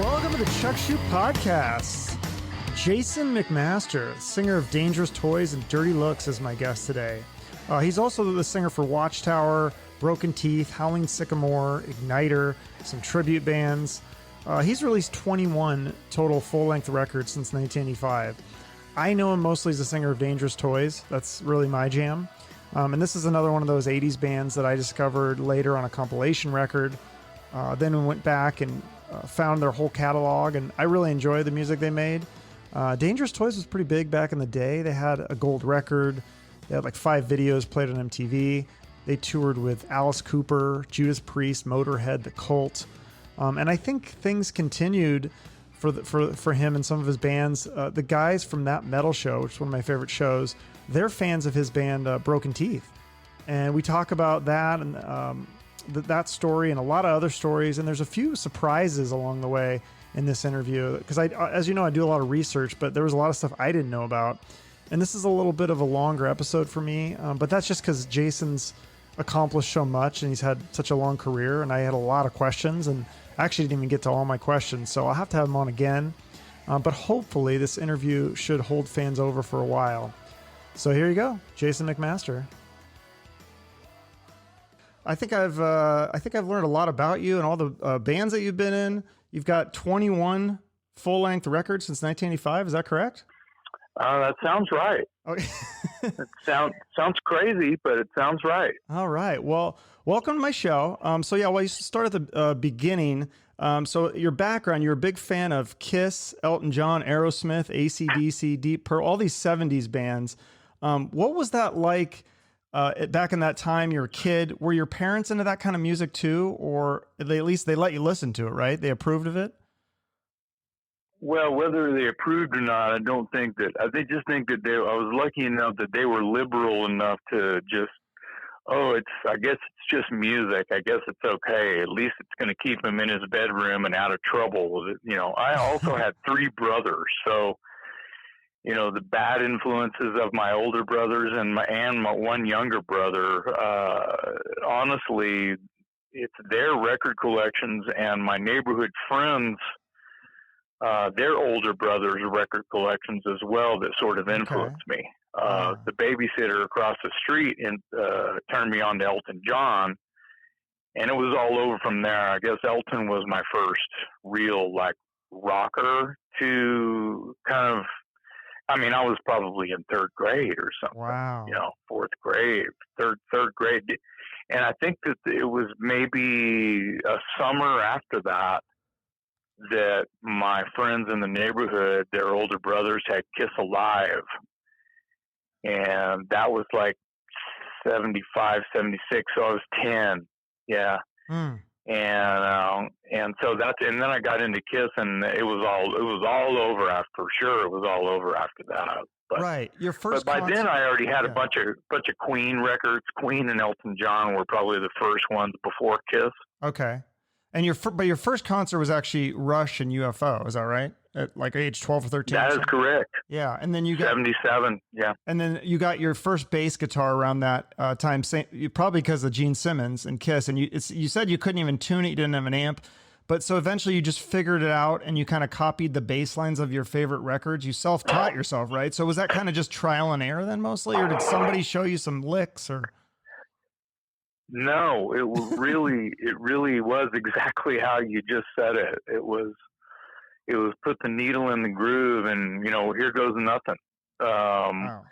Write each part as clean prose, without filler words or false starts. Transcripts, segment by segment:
Welcome to the Chuck Shoot Podcast. Jason McMaster, singer of Dangerous Toys and Dirty Looks, is my guest today. He's also the singer for Watchtower, Broken Teeth, Howling, Sycamore, Ignitor, some tribute bands. He's released 21 total full-length records since 1985. I know him mostly as a singer of Dangerous Toys. That's really my jam. And this is another one of those 80s bands that I discovered later on a compilation record. Then we went back and found their whole catalog, and I really enjoy the music they made. Dangerous Toys was pretty big back in the day. They had a gold record. They had like 5 videos played on MTV. They toured with Alice Cooper, Judas Priest, Motorhead, The Cult. And I think things continued for him and some of his bands. The guys from That Metal Show, which is one of my favorite shows, they're fans of his band Broken Teeth. And we talk about that and that story and a lot of other stories. And there's a few surprises along the way in this interview, because as you know, I do a lot of research, but there was a lot of stuff I didn't know about. And this is a little bit of a longer episode for me, but that's just because Jason's accomplished so much and he's had such a long career, and I had a lot of questions and actually didn't even get to all my questions, so I'll have to have him on again. But hopefully this interview should hold fans over for a while. So here you go, Jason McMaster. I think I've learned a lot about you and all the bands that you've been in. You've got 21 full-length records since 1985. Is that correct? That sounds right. Okay. It sounds crazy, but it sounds right. All right. Well, welcome to my show. You start at the beginning. So your background, you're a big fan of Kiss, Elton John, Aerosmith, AC/DC, Deep Purple, all these 70s bands. What was that like back in that time? You're a kid. Were your parents into that kind of music too? Or at least they let you listen to it, right? They approved of it? Well, whether they approved or not, I don't think that. I just think that I was lucky enough that they were liberal enough to just, I guess it's just music. I guess it's okay. At least it's going to keep him in his bedroom and out of trouble. You know, I also had 3 brothers, so you know, the bad influences of my older brothers and my one younger brother. Honestly, it's their record collections and my neighborhood friends. Their older brothers' record collections as well that sort of influenced me. The babysitter across the street turned me on to Elton John, and it was all over from there. I guess Elton was my first real rocker to kind of. I mean, I was probably in 3rd grade or something. Wow. You know, 4th grade, third grade, and I think that it was maybe a summer after that my friends in the neighborhood, their older brothers, had Kiss Alive. And that was like 75, 76. So I was 10. Yeah. And so and then I got into Kiss, and it was all over after, for sure. It was all over after that. But, right. Your first. But by then I already had a bunch of Queen records. Queen and Elton John were probably the first ones before Kiss. Okay. And your first concert was actually Rush and UFO, is that right? At like age 12 or 13? That is correct. Yeah, and then you got 77. Yeah, and then you got your first bass guitar around that time. Probably because of Gene Simmons and Kiss. And you said you couldn't even tune it; you didn't have an amp. But so eventually you just figured it out, and you kind of copied the bass lines of your favorite records. You self-taught yourself, right? So was that kind of just trial and error then, mostly, or did somebody show you some licks or? No, it really was exactly how you just said it. It was put the needle in the groove, and you know, here goes nothing. Wow.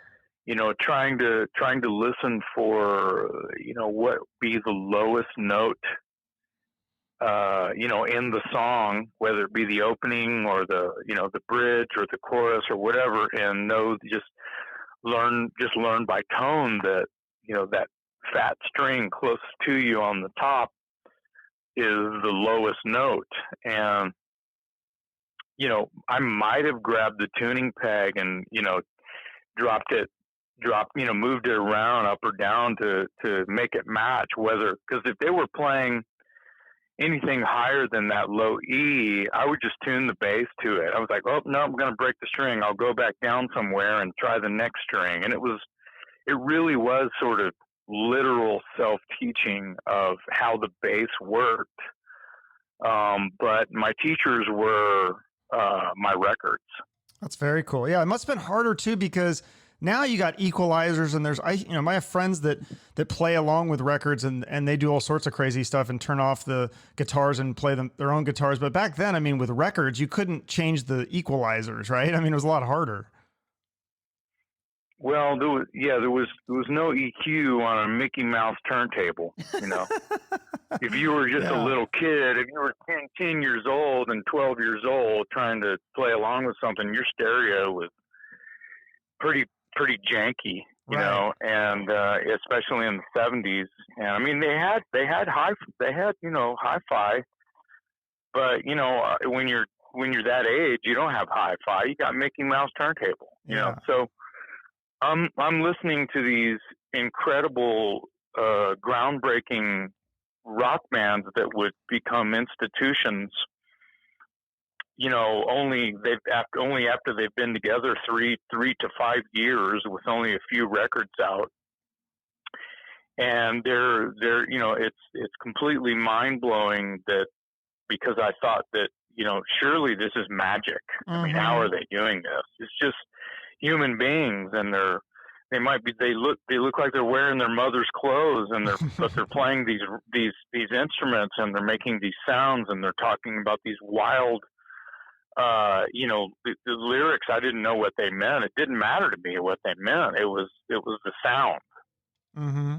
You know, trying to listen for, you know, what be the lowest note, you know, in the song, whether it be the opening or the bridge or the chorus or whatever, and just learn by tone that, you know, that fat string closest to you on the top is the lowest note. And, you know, I might have grabbed the tuning peg and, you know, moved it around up or down to make it match, because if they were playing anything higher than that low E, I would just tune the bass to it. I was like, oh no, I'm going to break the string. I'll go back down somewhere and try the next string. And it really was sort of literal self-teaching of how the bass worked But my teachers were my records. That's very cool. Yeah, it must have been harder too, because now you got equalizers, and I have friends that play along with records, and they do all sorts of crazy stuff and turn off the guitars and play their own guitars. But back then, I mean, with records, you couldn't change the equalizers, right? I mean, it was a lot harder. Well, there was no EQ on a Mickey Mouse turntable, you know. If you were just a little kid, if you were 10 years old and 12 years old trying to play along with something, your stereo was pretty janky, you know, and especially in the 70s. And I mean, they had hi-fi, but you know, when you're that age, you don't have hi-fi. You got Mickey Mouse turntable, you know. So I'm listening to these incredible, groundbreaking rock bands that would become institutions, you know, only after they've been together 3 to 5 years with only a few records out. And they're you know, it's completely mind blowing, that because I thought that, you know, surely this is magic. I mean, how are they doing this? It's just human beings, and they look like they're wearing their mother's clothes, and but they're playing these instruments, and they're making these sounds, and they're talking about these wild, you know, the lyrics. I didn't know what they meant. It didn't matter to me what they meant. It was the sound. Mm-hmm.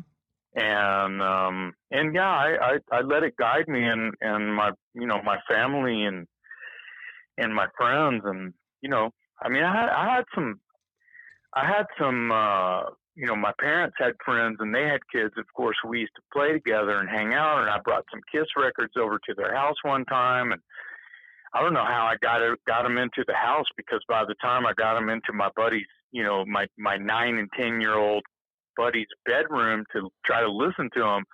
And yeah, I let it guide me, and my, you know, my family and my friends, and, you know, I mean, I had some, you know, my parents had friends and they had kids. Of course, we used to play together and hang out, and I brought some Kiss records over to their house one time, and I don't know how I got them into the house, because by the time I got them into my buddy's, you know, my 9 and 10-year-old buddy's bedroom to try to listen to them,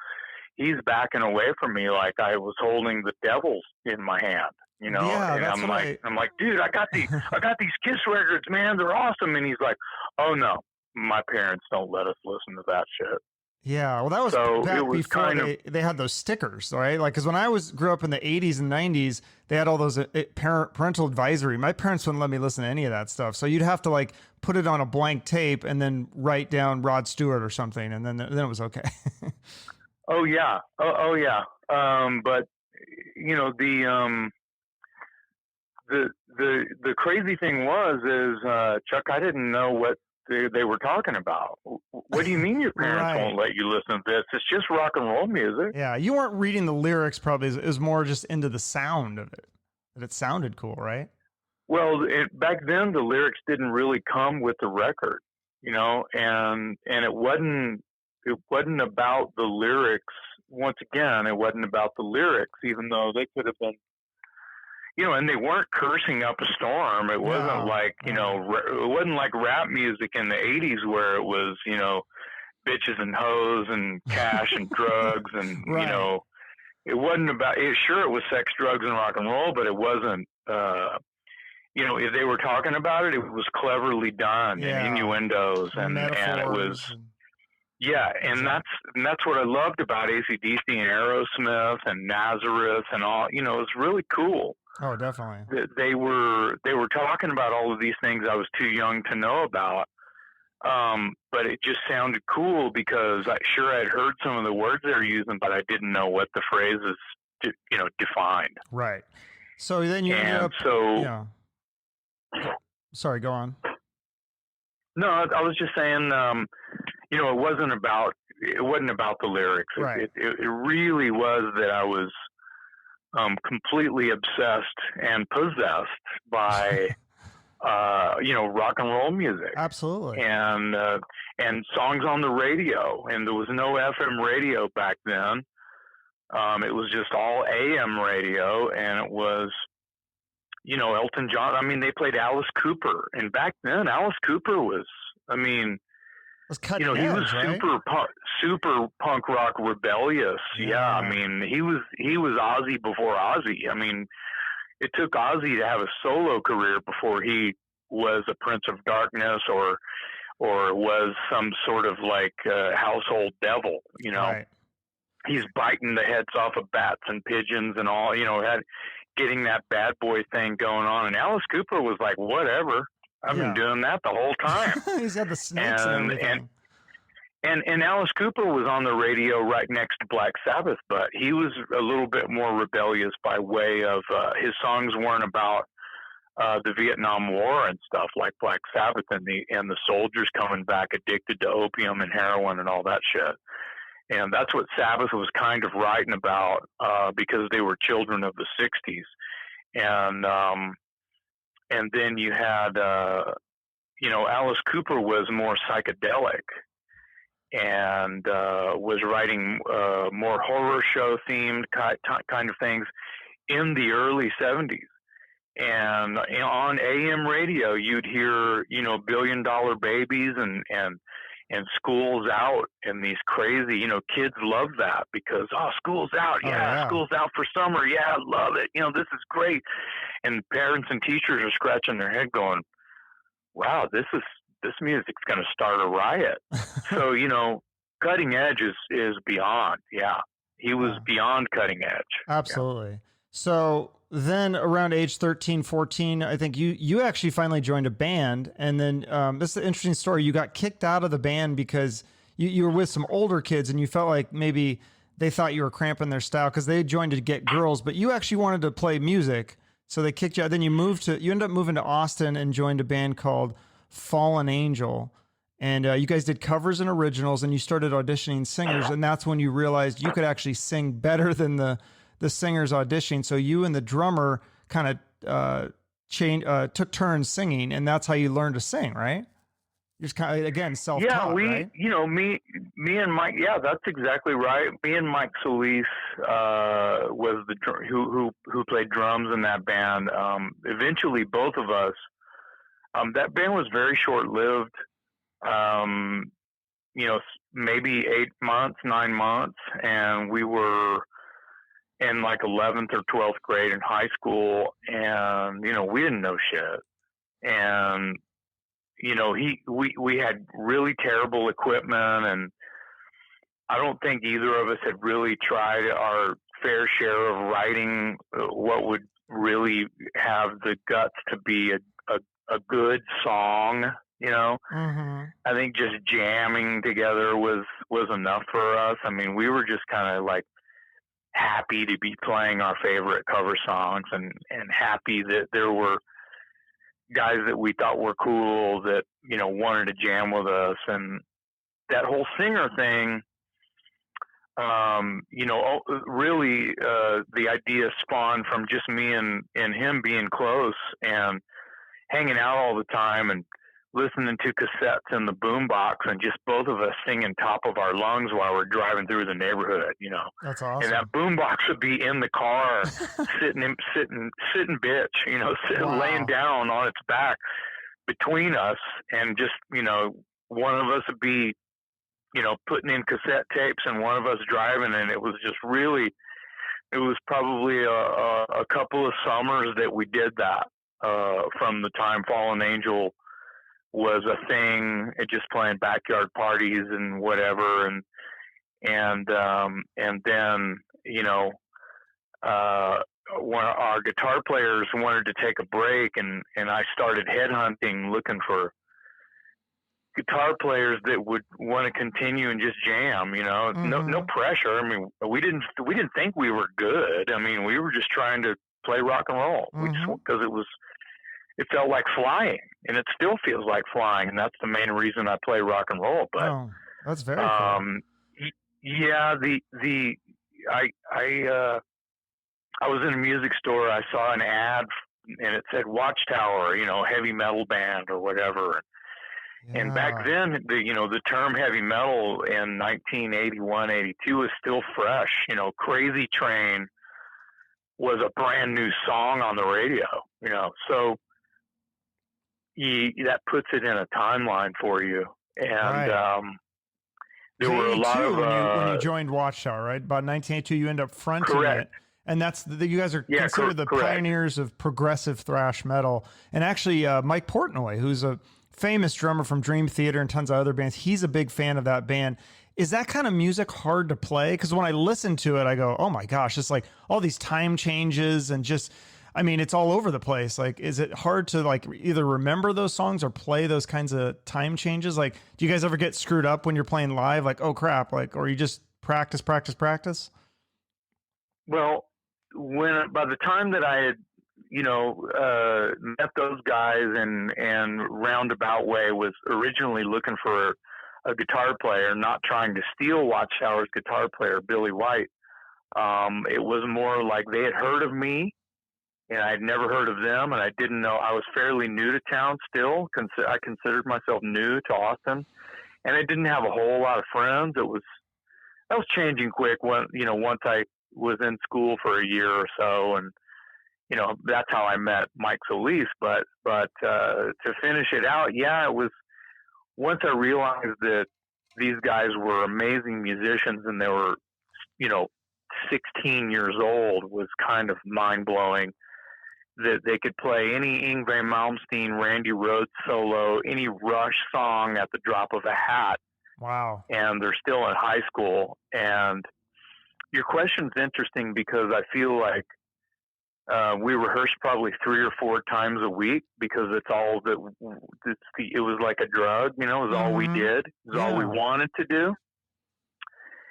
he's backing away from me like I was holding the devil in my hand, you know. And I'm like, dude, I got these Kiss records, man, they're awesome. And he's like, oh no, my parents don't let us listen to that shit. Yeah, well, that was back before they had those stickers, right? Like, because when I grew up in the 80s and 90s, they had all those parental advisory. My parents wouldn't let me listen to any of that stuff. So you'd have to like put it on a blank tape and then write down Rod Stewart or something, and then it was okay. Oh yeah, oh yeah. But you know, the crazy thing is, Chuck, I didn't know what they were talking about. What do you mean your parents won't let you listen to this? It's just rock and roll music. Yeah, you weren't reading the lyrics probably. It was more just into the sound of it, that it sounded cool, right? Well, back then the lyrics didn't really come with the record, you know, and it wasn't about the lyrics. Once again, it wasn't about the lyrics, even though they could have been, you know, and they weren't cursing up a storm. It wasn't like, you know, it wasn't like rap music in the 80s where it was, you know, bitches and hoes and cash and drugs and, you know, it wasn't about it. Sure, it was sex, drugs, and rock and roll, but it wasn't, you know, if they were talking about it, it was cleverly done, and innuendos, and it was, and that's what I loved about AC/DC and Aerosmith and Nazareth and all. You know, it was really cool. Oh, definitely. They were talking about all of these things I was too young to know about, but it just sounded cool because I'd heard some of the words they were using, but I didn't know what the phrases, you know, defined. Right. So then you ended up. Yeah. Sorry, go on. No, I was just saying, you know, it wasn't about the lyrics. Right. It really was that I was completely obsessed and possessed by, you know, rock and roll music. Absolutely. And songs on the radio, and there was no FM radio back then. It was just all AM radio, and it was, you know, Elton John. I mean, they played Alice Cooper, and back then Alice Cooper was, I mean, you know, he was super punk rock rebellious. Yeah. I mean, he was Ozzy before Ozzy. I mean, it took Ozzy to have a solo career before he was a Prince of Darkness or was some sort of like household devil, you know. Right. he's biting the heads off of bats and pigeons and all, getting that bad boy thing going on. And Alice Cooper was like, whatever, I've been doing that the whole time. He's had the snakes and everything. And Alice Cooper was on the radio right next to Black Sabbath, but he was a little bit more rebellious by way of his songs weren't about the Vietnam War and stuff like Black Sabbath and the soldiers coming back addicted to opium and heroin and all that shit. And that's what Sabbath was kind of writing about because they were children of the 60s. And then you had, Alice Cooper was more psychedelic and was writing more horror show themed kind of things in the early 70s. And on AM radio, you'd hear, $1 Billion Babies and School's Out and these crazy, kids love that because, school's out. Yeah, school's out for summer. Yeah, I love it. This is great. And parents and teachers are scratching their head going, wow, this music's going to start a riot. So, cutting edge is beyond. Yeah. He was beyond cutting edge. Absolutely. Yeah. So then around age 13, 14, I think you actually finally joined a band. And then this is an interesting story. You got kicked out of the band because you were with some older kids and you felt like maybe they thought you were cramping their style because they joined to get girls, but you actually wanted to play music. So they kicked you out. Then you ended up moving to Austin and joined a band called Fallen Angel. And you guys did covers and originals and you started auditioning singers. And that's when you realized you could actually sing better than the singers auditioning. So you and the drummer kind of took turns singing, and that's how you learned to sing, right? You're just kind of, again, self-taught, right? Me and Mike, that's exactly right. Me and Mike Solis was who played drums in that band. Eventually, both of us, that band was very short-lived. Maybe 8 months, 9 months, and we were in like 11th or 12th grade in high school, and we didn't know shit, and we had really terrible equipment, and I don't think either of us had really tried our fair share of writing what would really have the guts to be a good song. I think just jamming together was enough for us. I mean, we were just kind of like happy to be playing our favorite cover songs and happy that there were guys that we thought were cool that, wanted to jam with us. And that whole singer thing, really, the idea spawned from just me and him being close and hanging out all the time and listening to cassettes in the boombox and just both of us singing top of our lungs while we're driving through the neighborhood, That's awesome. And that boombox would be in the car, sitting bitch, laying down on its back between us, and just, one of us would be, putting in cassette tapes and one of us driving, and it was just really, it was probably a couple of summers that we did that, from the time Fallen Angel was a thing, just playing backyard parties and whatever. And then, when our guitar players wanted to take a break and I started headhunting, looking for guitar players that would want to continue and just jam, no pressure. I mean, we didn't think we were good. I mean, we were just trying to play rock and roll. We just, because it felt like flying, and it still feels like flying, and that's the main reason I play rock and roll. But that's very cool. Yeah, I was in a music store. I saw an ad, and it said Watchtower, heavy metal band or whatever. Yeah. And back then, the term heavy metal in 1981, 82 was still fresh. Crazy Train was a brand new song on the radio. So that puts it in a timeline for you. And right. There were a lot of when you joined Watchtower, right? About 1982, you end up fronting correct. It, and that's you guys are considered the pioneers of progressive thrash metal. And actually, Mike Portnoy, who's a famous drummer from Dream Theater and tons of other bands, he's a big fan of that band. Is that kind of music hard to play? Because when I listen to it, I go, oh my gosh, it's like all these time changes and just, I mean, it's all over the place. Like, is it hard to like either remember those songs or play those kinds of time changes? Like, do you guys ever get screwed up when you're playing live? Like, oh crap, like, or you just practice? Well, by the time that I had, met those guys and Roundabout Way was originally looking for a guitar player, not trying to steal Watchtower's guitar player, Billy White. It was more like they had heard of me and I'd never heard of them, and I didn't know. I was fairly new to town still. I considered myself new to Austin, and I didn't have a whole lot of friends. That was changing quick once I was in school for a year or so, and that's how I met Mike Solis. But to finish it out, it was once I realized that these guys were amazing musicians and they were 16 years old, was kind of mind blowing. That they could play any Yngwie Malmsteen, Randy Rhoads solo, any Rush song at the drop of a hat. Wow. And they're still in high school. And your question's interesting because I feel like we rehearsed probably 3 or 4 times a week because it was like a drug, it was all we did. It was all we wanted to do.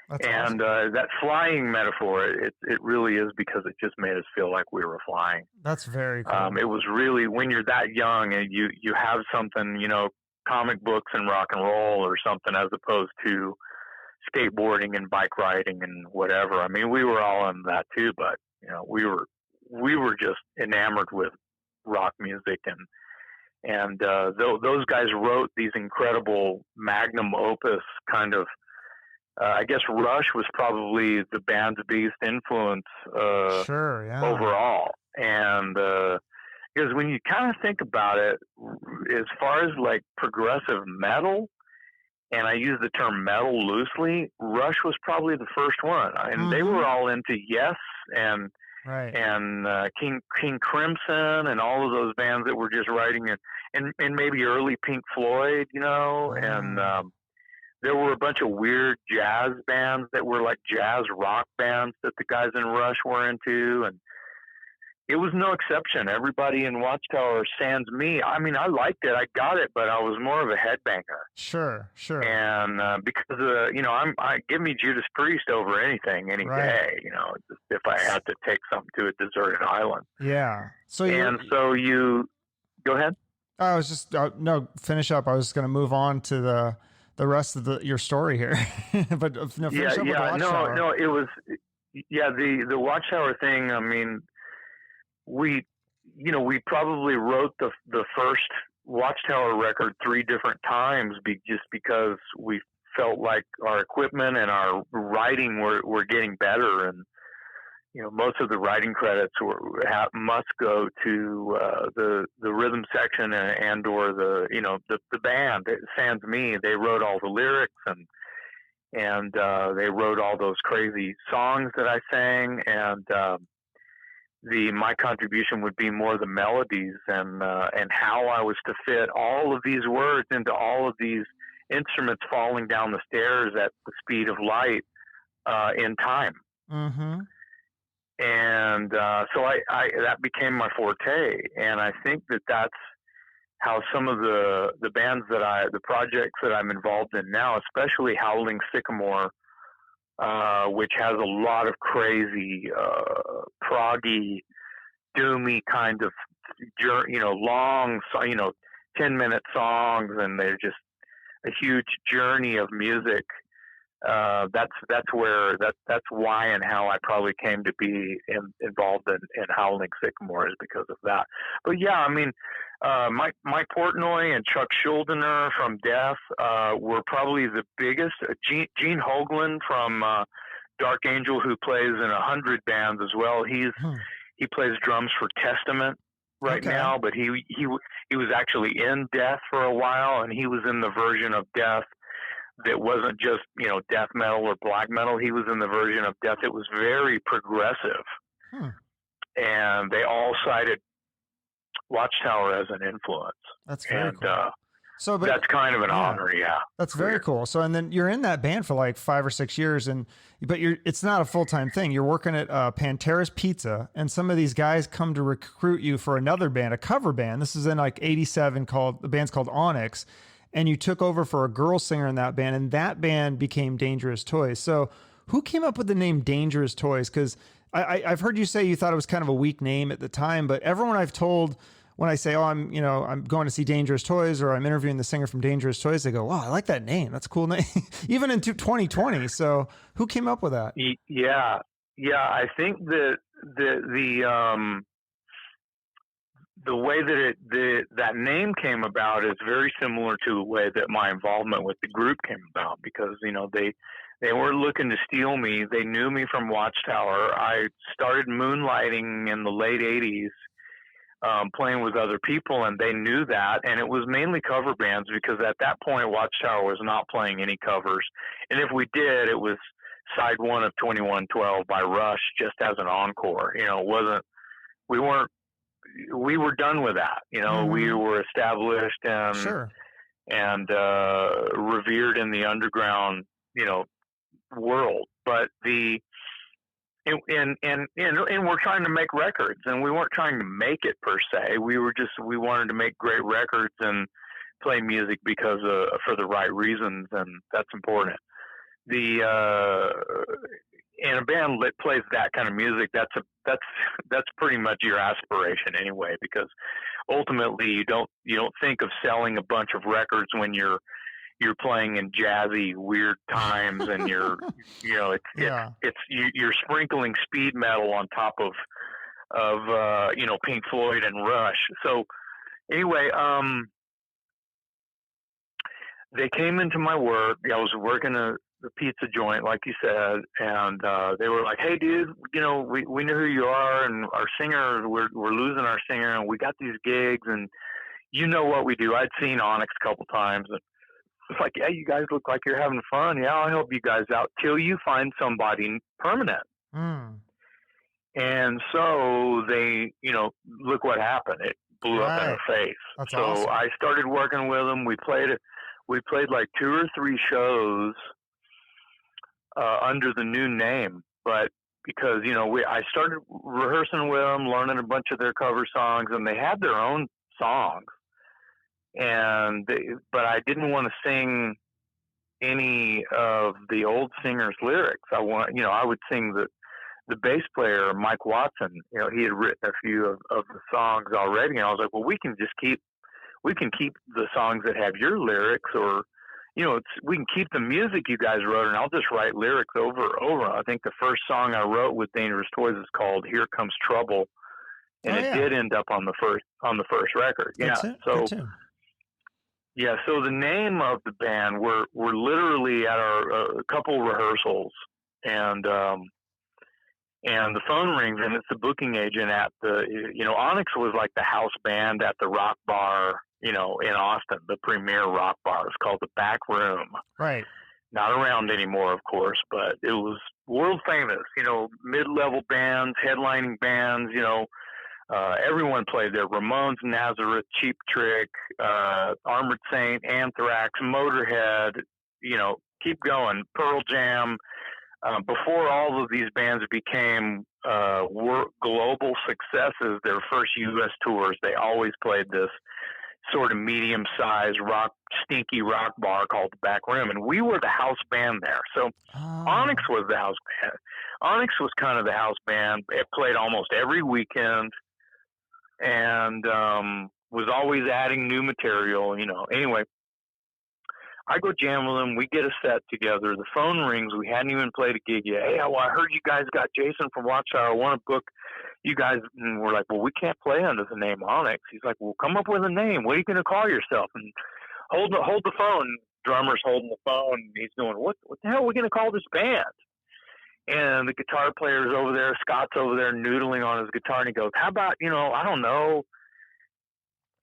That's and awesome. That flying metaphor, it really is because it just made us feel like we were flying. That's very cool. It was really, when you're that young and you have something, comic books and rock and roll or something, as opposed to skateboarding and bike riding and whatever. I mean, we were all in that too, but we were just enamored with rock music, and those guys wrote these incredible magnum opus kind of. I guess Rush was probably the band's biggest influence overall. And because when you kind of think about it, as far as like progressive metal, and I use the term metal loosely, Rush was probably the first one. And they were all into Yes and King Crimson and all of those bands that were just writing it, and maybe early Pink Floyd, and there were a bunch of weird jazz bands that were like jazz rock bands that the guys in Rush were into, and it was no exception. Everybody in Watchtower, sans me. I mean, I liked it, I got it, but I was more of a headbanger. Sure. And because I give me Judas Priest over anything, any day. If I had to take something to a deserted island. Yeah. So you go ahead. I was just no, finish up. I was going to move on to the rest of your story here, but finish up with Watchtower. No, it was the Watchtower thing. I mean, we probably wrote the first Watchtower record 3 different times just because we felt like our equipment and our writing were getting better, and most of the writing credits must go to the rhythm section and or the band. Sans me, they wrote all the lyrics and they wrote all those crazy songs that I sang, and my contribution would be more the melodies and how I was to fit all of these words into all of these instruments falling down the stairs at the speed of light in time. Mm-hmm. And so I that became my forte, and I think that's how some of the projects that I'm involved in now, especially Howling, Sycamore, which has a lot of crazy proggy, doomy kind of long 10-minute songs, and they're just a huge journey of music. That's why and how I probably came to be involved in Howling Sycamore, is because of that. But yeah, I mean, Mike Portnoy and Chuck Schuldiner from Death were probably the biggest. Gene Hoglan from Dark Angel, who plays in 100 bands as well. He plays drums for Testament right now, but he was actually in Death for a while, and he was in the version of Death that wasn't just, death metal or black metal. He was in the version of Death that was very progressive. And they all cited Watchtower as an influence. That's very cool. So, but that's kind of an honor. Yeah. That's very cool. So, and then you're in that band for like 5 or 6 years, but it's not a full-time thing. You're working at Pantera's Pizza, and some of these guys come to recruit you for another band, a cover band. This is in like '87, the band's called Onyx, and you took over for a girl singer in that band, and that band became Dangerous Toys. So, who came up with the name Dangerous Toys? Because I've heard you say you thought it was kind of a weak name at the time, but everyone I've told, when I say, oh, I'm going to see Dangerous Toys, or I'm interviewing the singer from Dangerous Toys, they go, wow, I like that name. That's a cool name. Even in 2020. So who came up with that? Yeah. I think that the way that that name came about is very similar to the way that my involvement with the group came about, because, they weren't looking to steal me. They knew me from Watchtower. I started moonlighting in the late 80s. Playing with other people, and they knew that, and it was mainly cover bands, because at that point Watchtower was not playing any covers, and if we did, it was side one of 2112 by Rush, just as an encore. It wasn't, we were done with that. We were established and sure. and revered in the underground world, but and we're trying to make records, and we weren't trying to make it per se. We wanted to make great records and play music because for the right reasons, and that's important. In a band that plays that kind of music, that's pretty much your aspiration anyway, because ultimately you don't think of selling a bunch of records when you're playing in jazzy, weird times, and you're sprinkling speed metal on top of Pink Floyd and Rush. So anyway, they came into my work. I was working the pizza joint, like you said, and they were like, "Hey, dude, we know who you are, and our singer, we're losing our singer, and we got these gigs, and you know what we do." I'd seen Onyx a couple times, and it's like, "Yeah, you guys look like you're having fun. Yeah, I'll help you guys out till you find somebody permanent." And so they, look what happened. It blew up in their face. That's so awesome. I started working with them. We played like 2 or 3 shows under the new name, but because I started rehearsing with them, learning a bunch of their cover songs, and they had their own songs. But I didn't want to sing any of the old singer's lyrics. I would sing the bass player, Mike Watson. He had written a few of the songs already, and I was like, well, we can keep the songs that have your lyrics, or we can keep the music you guys wrote, and I'll just write lyrics over. I think the first song I wrote with Dangerous Toys is called "Here Comes Trouble," and it did end up on the first record. So the name of the band, we're literally at our couple rehearsals, and the phone rings, and it's the booking agent at Onyx was like the house band at the rock bar, in Austin, the premier rock bar. It's called the Back Room. Right. Not around anymore, of course, but it was world famous, mid-level bands, headlining bands, everyone played there. Ramones, Nazareth, Cheap Trick, Armored Saint, Anthrax, Motorhead, keep going, Pearl Jam. Before all of these bands became global successes, their first U.S. tours, they always played this sort of medium-sized stinky rock bar called the Back Room, and we were the house band there. So Onyx was the house band. Onyx was kind of the house band. It played almost every weekend, and was always adding new material, Anyway, I go jam with them. We get a set together. The phone rings. We hadn't even played a gig yet. Hey, I heard you guys got Jason from Watchtower. I want to book you guys. And we're like, well, we can't play under the name Onyx. He's like, well, come up with a name. What are you going to call yourself? And hold the phone. Drummer's holding the phone. And he's going, what the hell are we going to call this band? And the guitar player's over there. Scott's over there noodling on his guitar. And he goes, how about, I don't know,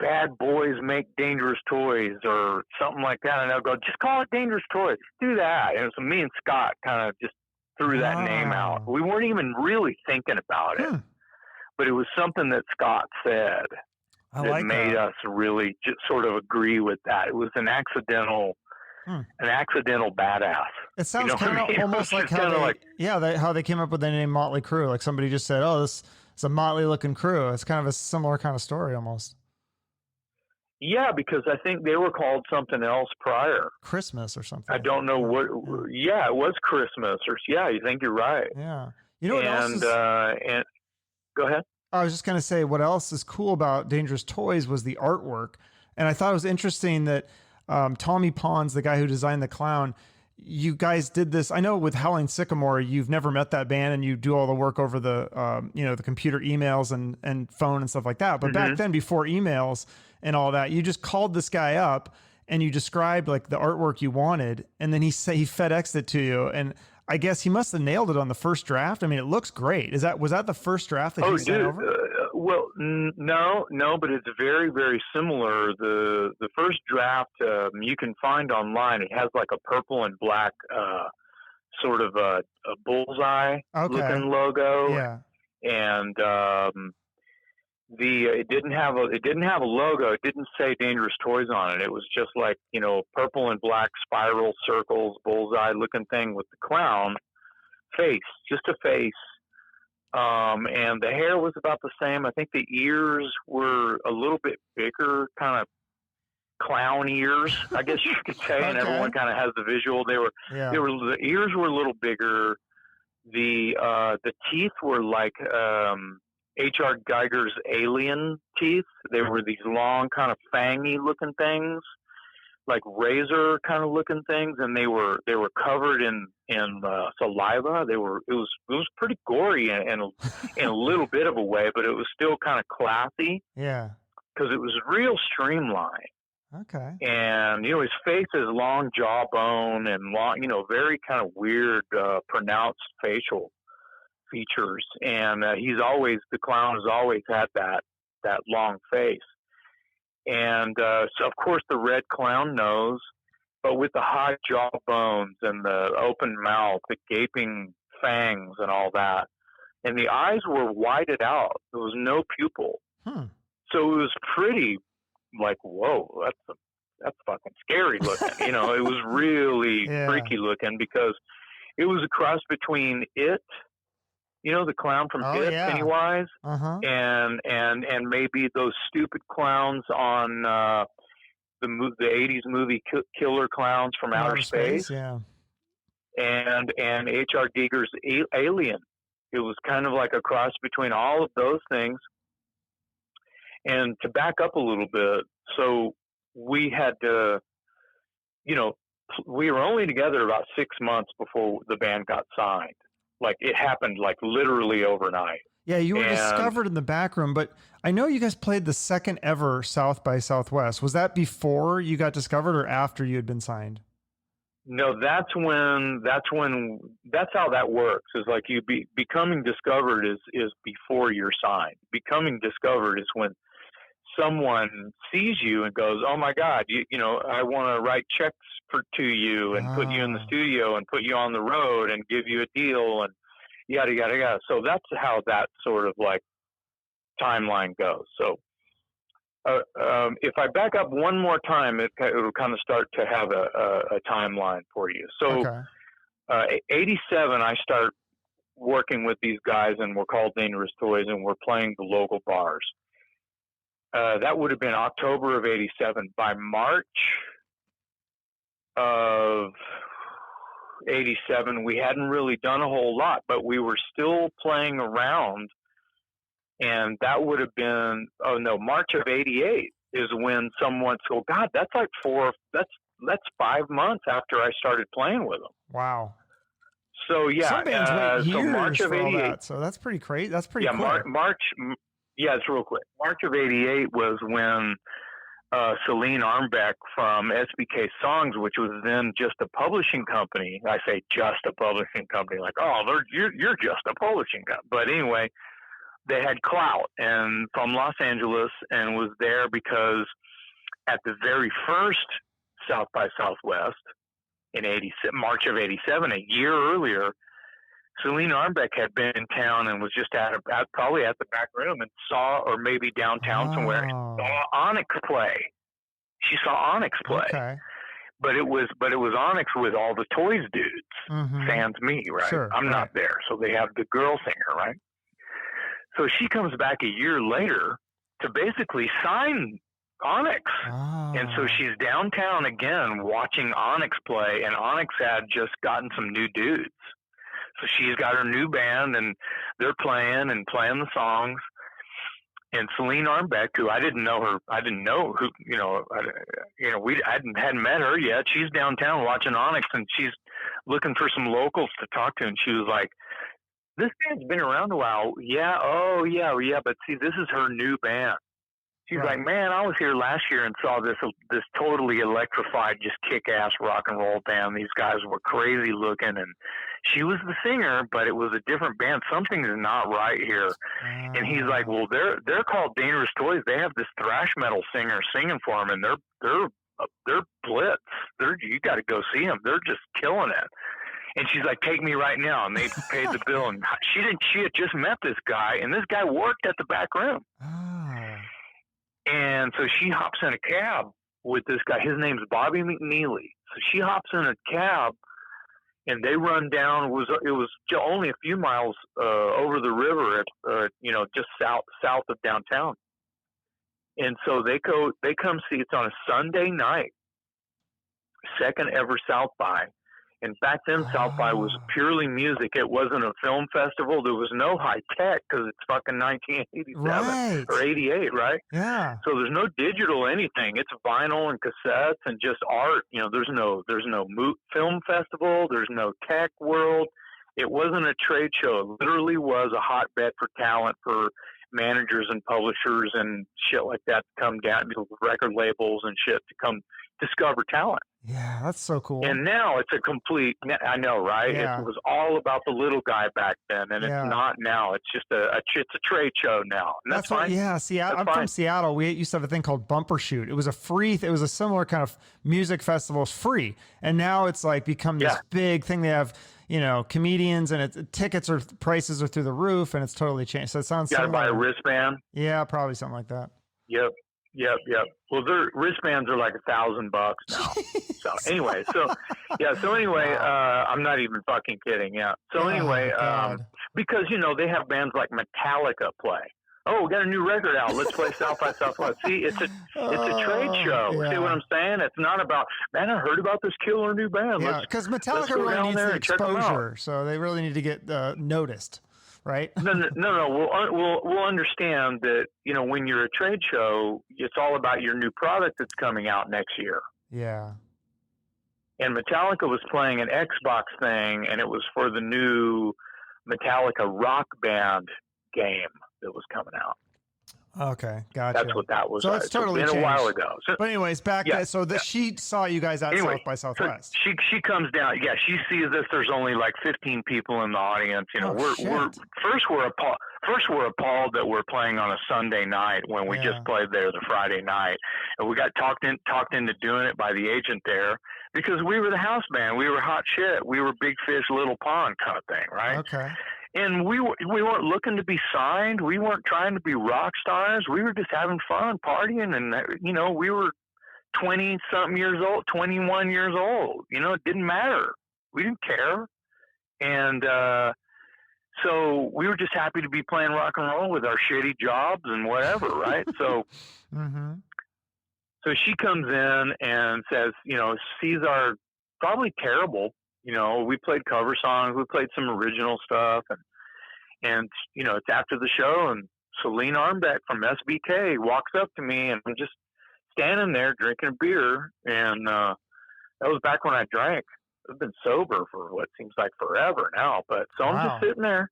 Bad Boys Make Dangerous Toys or something like that. And I'll go, just call it Dangerous Toys. Do that. And so me and Scott kind of just threw that name out. We weren't even really thinking about it, but it was something that Scott said. I that like made that. us really just sort of agree with that. It was an accidental badass. It You sounds know what kind I of mean? It was almost like just how kind of like, how they came up with the name Motley Crue. Like somebody just said, "Oh, this is a motley looking crew." It's kind of a similar kind of story almost. yeah, because I think they were called something else prior. Christmas or something. I I don't think. know Yeah. what. Yeah, it was Christmas, or yeah, you think you're right. Yeah. You know what else And is? and go ahead. I was just going to say what else is cool about Dangerous Toys was the artwork, and I thought it was interesting that Tommy Pons, the guy who designed the clown, you guys did this. I know with Howling Sycamore, you've never met that band, and you do all the work over the the computer emails and phone and stuff like that. But back Mm-hmm. then, before emails and all that, you just called this guy up and you described like the artwork you wanted, and then he FedExed it to you, and I guess he must have nailed it on the first draft. I mean, it looks great. Was that the first draft that he Oh, sent dude. over? Well, no, but it's very, very similar. The first draft you can find online. It has like a purple and black sort of a bullseye Okay. looking logo, Yeah. and it didn't have a logo. It didn't say Dangerous Toys on it. It was just like purple and black spiral circles, bullseye looking thing with the clown face, just a face. And the hair was about the same. I think the ears were a little bit bigger, kind of clown ears, I guess you could say. And everyone kind of has the visual. The ears were a little bigger. The teeth were like H.R. Geiger's alien teeth. They were these long, kind of fangy looking things, like razor kind of looking things, and they were covered in saliva. It was pretty gory in a little bit of a way, but it was still kind of classy. Yeah. Because it was real streamlined. Okay. And his face is long jawbone and long, very kind of weird, pronounced facial features. And the clown has always had that long face. And so, of course, the red clown nose, but with the high jawbones and the open mouth, the gaping fangs and all that. And the eyes were whited out. There was no pupil. So it was pretty like, whoa, that's fucking scary looking. It was really freaky looking because it was a cross between It, the clown from It, Pennywise, and maybe those stupid clowns on the 80s movie Killer Clowns from Outer Space. Yeah. And H.R. Giger's Alien. It was kind of like a cross between all of those things. And to back up a little bit, so we had to, we were only together about 6 months before the band got signed. Like it happened like literally overnight. Yeah, you were discovered in the back room, but I know you guys played the second ever South by Southwest. Was that before you got discovered or after you had been signed? No, that's how that works. Is like becoming discovered is before you're signed. Becoming discovered is when someone sees you and goes, "Oh my God, I want to write checks to you and put you in the studio and put you on the road and give you a deal and yada yada yada." So that's how that sort of like timeline goes. So if I back up one more time, it'll kind of start to have a timeline for you. So 87, I start working with these guys, and we're called Dangerous Toys, and we're playing the local bars. That would have been October of 87. By March of 87, we hadn't really done a whole lot, but we were still playing around. And that would have been, March of 88 is when someone said, God, that's like that's 5 months after I started playing with them. Wow. So yeah, some bands wait years so March of for 88. all that, so that's pretty crazy. That's pretty quick. It's real quick. March of 88 was when Celine Armbeck from SBK Songs, which was then just a publishing company. I say just a publishing company, like, you're just a publishing company. But anyway, they had clout and from Los Angeles and was there because at the very first South by Southwest in March of 87, a year earlier, Celine Armbeck had been in town and was just probably at the back room and saw, or maybe downtown somewhere, saw Onyx play. She saw Onyx play. Okay. But it was Onyx with all the Toys dudes, sans me, right? Sure, I'm not there, so they have the girl singer, right? So she comes back a year later to basically sign Onyx, and so she's downtown again watching Onyx play, and Onyx had just gotten some new dudes, so she's got her new band, and they're playing the songs. And Celine Armbeck, who I didn't know who, I hadn't met her yet. She's downtown watching Onyx, and she's looking for some locals to talk to. And she was like, "This band's been around a while." Yeah. Oh, yeah. But see, this is her new band. She's like, "Man, I was here last year and saw this totally electrified, just kick-ass rock and roll band. These guys were crazy looking, and she was the singer, but it was a different band. Something's not right here." And he's like, "Well, they're called Dangerous Toys. They have this thrash metal singer singing for them, and they're blitz. You got to go see them. They're just killing it." And she's like, "Take me right now." And they paid the bill, and she had just met this guy, and this guy worked at the back room. And so she hops in a cab with this guy. His name's Bobby McNeely. So she hops in a cab, and they run down. It was only a few miles over the river, at just south of downtown. And so they come see. It's on a Sunday night, second ever South by. And back then, South by was purely music. It wasn't a film festival. There was no high tech because it's fucking 1987 or 88, right? Yeah. So there's no digital anything. It's vinyl and cassettes and just art. There's no film festival. There's no tech world. It wasn't a trade show. It literally was a hotbed for talent, for managers and publishers and shit like that to come down, record labels and shit to come discover talent. Yeah, that's so cool. And now it's a complete, I know, right? Yeah. It was all about the little guy back then, and it's not now. It's just it's a trade show now. And that's fine. See, I'm from Seattle. We used to have a thing called Bumper Shoot. It was it was a similar kind of music festival. It's free. And now it's like become this big thing. They have, comedians, and prices are through the roof, and it's totally changed. So it sounds you gotta buy a wristband. Yeah, probably something like that. Yep. Well, their wristbands are like $1,000 now. So anyway, I'm not even fucking kidding. Yeah. So anyway, because they have bands like Metallica play. Oh, we got a new record out. Let's play South by Southwest. See, it's a trade show. Yeah. See what I'm saying? It's not about, man, I heard about this killer new band. Yeah, because Metallica really needs the exposure, so they really need to get noticed. Right? No. We'll understand that, when you're a trade show, it's all about your new product that's coming out next year. Yeah. And Metallica was playing an Xbox thing, and it was for the new Metallica Rock Band game that was coming out. Okay, gotcha. That's what that was. So it's totally been changed. A while ago. So, but anyways, she saw you guys at South by Southwest. So she comes down. Yeah, she sees this. There's only like 15 people in the audience. We're appalled that we're playing on a Sunday night when we just played there the Friday night, and we got talked into doing it by the agent there because we were the house band. We were hot shit. We were big fish, little pond kind of thing, right? Okay. And we weren't looking to be signed. We weren't trying to be rock stars. We were just having fun, partying, and we were 20-something years old, 21 years old. It didn't matter. We didn't care, and so we were just happy to be playing rock and roll with our shitty jobs and whatever, right? So, so she comes in and says, sees our probably terrible. We played cover songs, we played some original stuff, and it's after the show, and Celine Armbeck from SBK walks up to me, and I'm just standing there drinking a beer, and that was back when I drank. I've been sober for what seems like forever now, but so I'm just sitting there,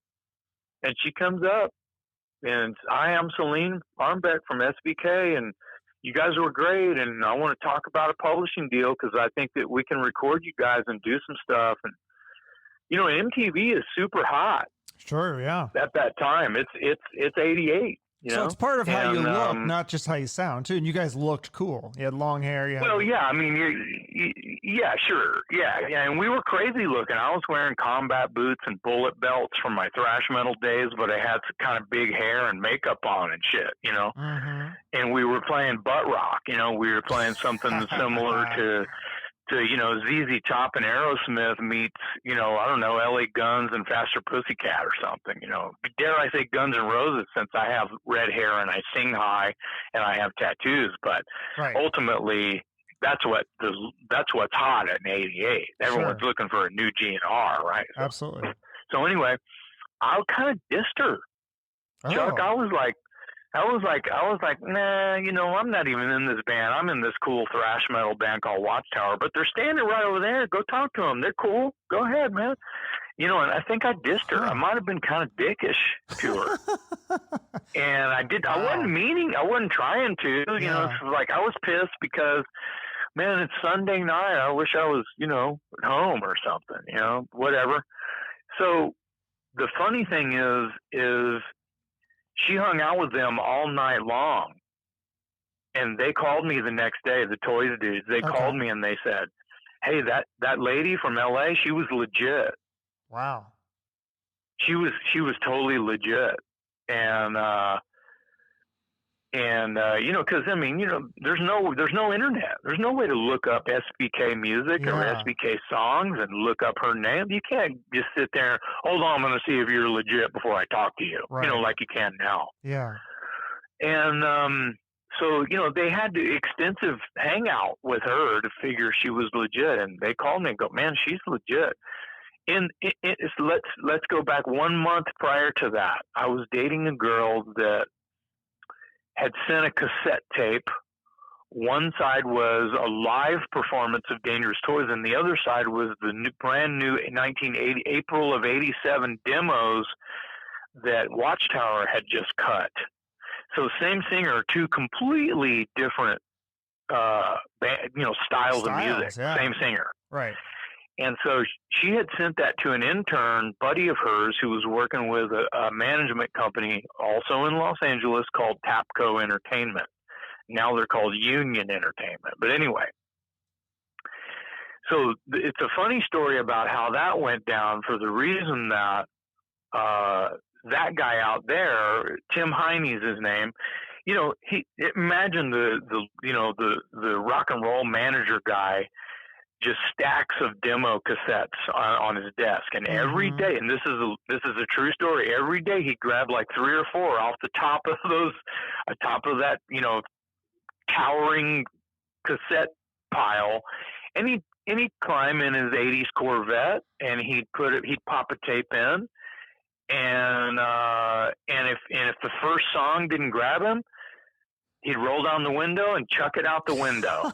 and she comes up, and I am Celine Armbeck from SBK, and you guys were great, and I want to talk about a publishing deal because I think that we can record you guys and do some stuff. And MTV is super hot. Sure, yeah. At that time, it's 88. So it's part of how you look, not just how you sound too. And you guys looked cool. You had long hair. Well, yeah. I mean, Yeah, sure. Yeah, and we were crazy looking. I was wearing combat boots and bullet belts from my thrash metal days, but I had some kind of big hair and makeup on and shit, you know. Mm-hmm. And we were playing butt rock, you know. We were playing something similar to you know, ZZ Top and Aerosmith meets, you know, I don't know, LA Guns and Faster Pussycat or something, you know. Dare I say Guns N' Roses, since I have red hair and I sing high and I have tattoos, but ultimately that's what's hot in '88. Everyone's looking for a new GNR, right? So, absolutely. So anyway, I kind of dissed her. Chuck, I was like, nah, you know, I'm not even in this band. I'm in this cool thrash metal band called Watchtower, but they're standing right over there. Go talk to them. They're cool. Go ahead, man. You know, and I think I dissed her. I might have been kind of dickish to her. And I did. Wow. I wasn't trying to. You know, it's like I was pissed because, man, it's Sunday night. I wish I was, you know, at home or something, you know, whatever. So the funny thing is she hung out with them all night long. And they called me the next day, the Toys dudes. They called me and they said, hey, that lady from LA, she was legit. Wow. She was totally legit. And you know, cause I mean, you know, there's no internet. There's no way to look up SBK music or SBK songs and look up her name. You can't just sit there, hold on, I'm going to see if you're legit before I talk to you, you know, like you can now. Yeah. And, so, you know, they had to extensive hangout with her to figure she was legit. And they called me and go, man, she's legit. And let's go back 1 month prior to that. I was dating a girl that had sent a cassette tape. One side was a live performance of Dangerous Toys, and the other side was the brand new April of '87 demos that Watchtower had just cut. So same singer, two completely different, you know, styles of music. Yeah. Same singer, right? And so she had sent that to an intern buddy of hers who was working with a management company also in Los Angeles called Tapco Entertainment. Now they're called Union Entertainment. But anyway, so it's a funny story about how that went down for the reason that that guy out there, Tim Heine's his name, you know, imagine the you know, the rock and roll manager guy, just stacks of demo cassettes on his desk, and every day, and this is a true story, every day he'd grab like 3 or 4 off the top of that, you know, towering cassette pile, and he'd climb in his '80s Corvette and he'd pop a tape in. And if the first song didn't grab him, he'd roll down the window and chuck it out the window.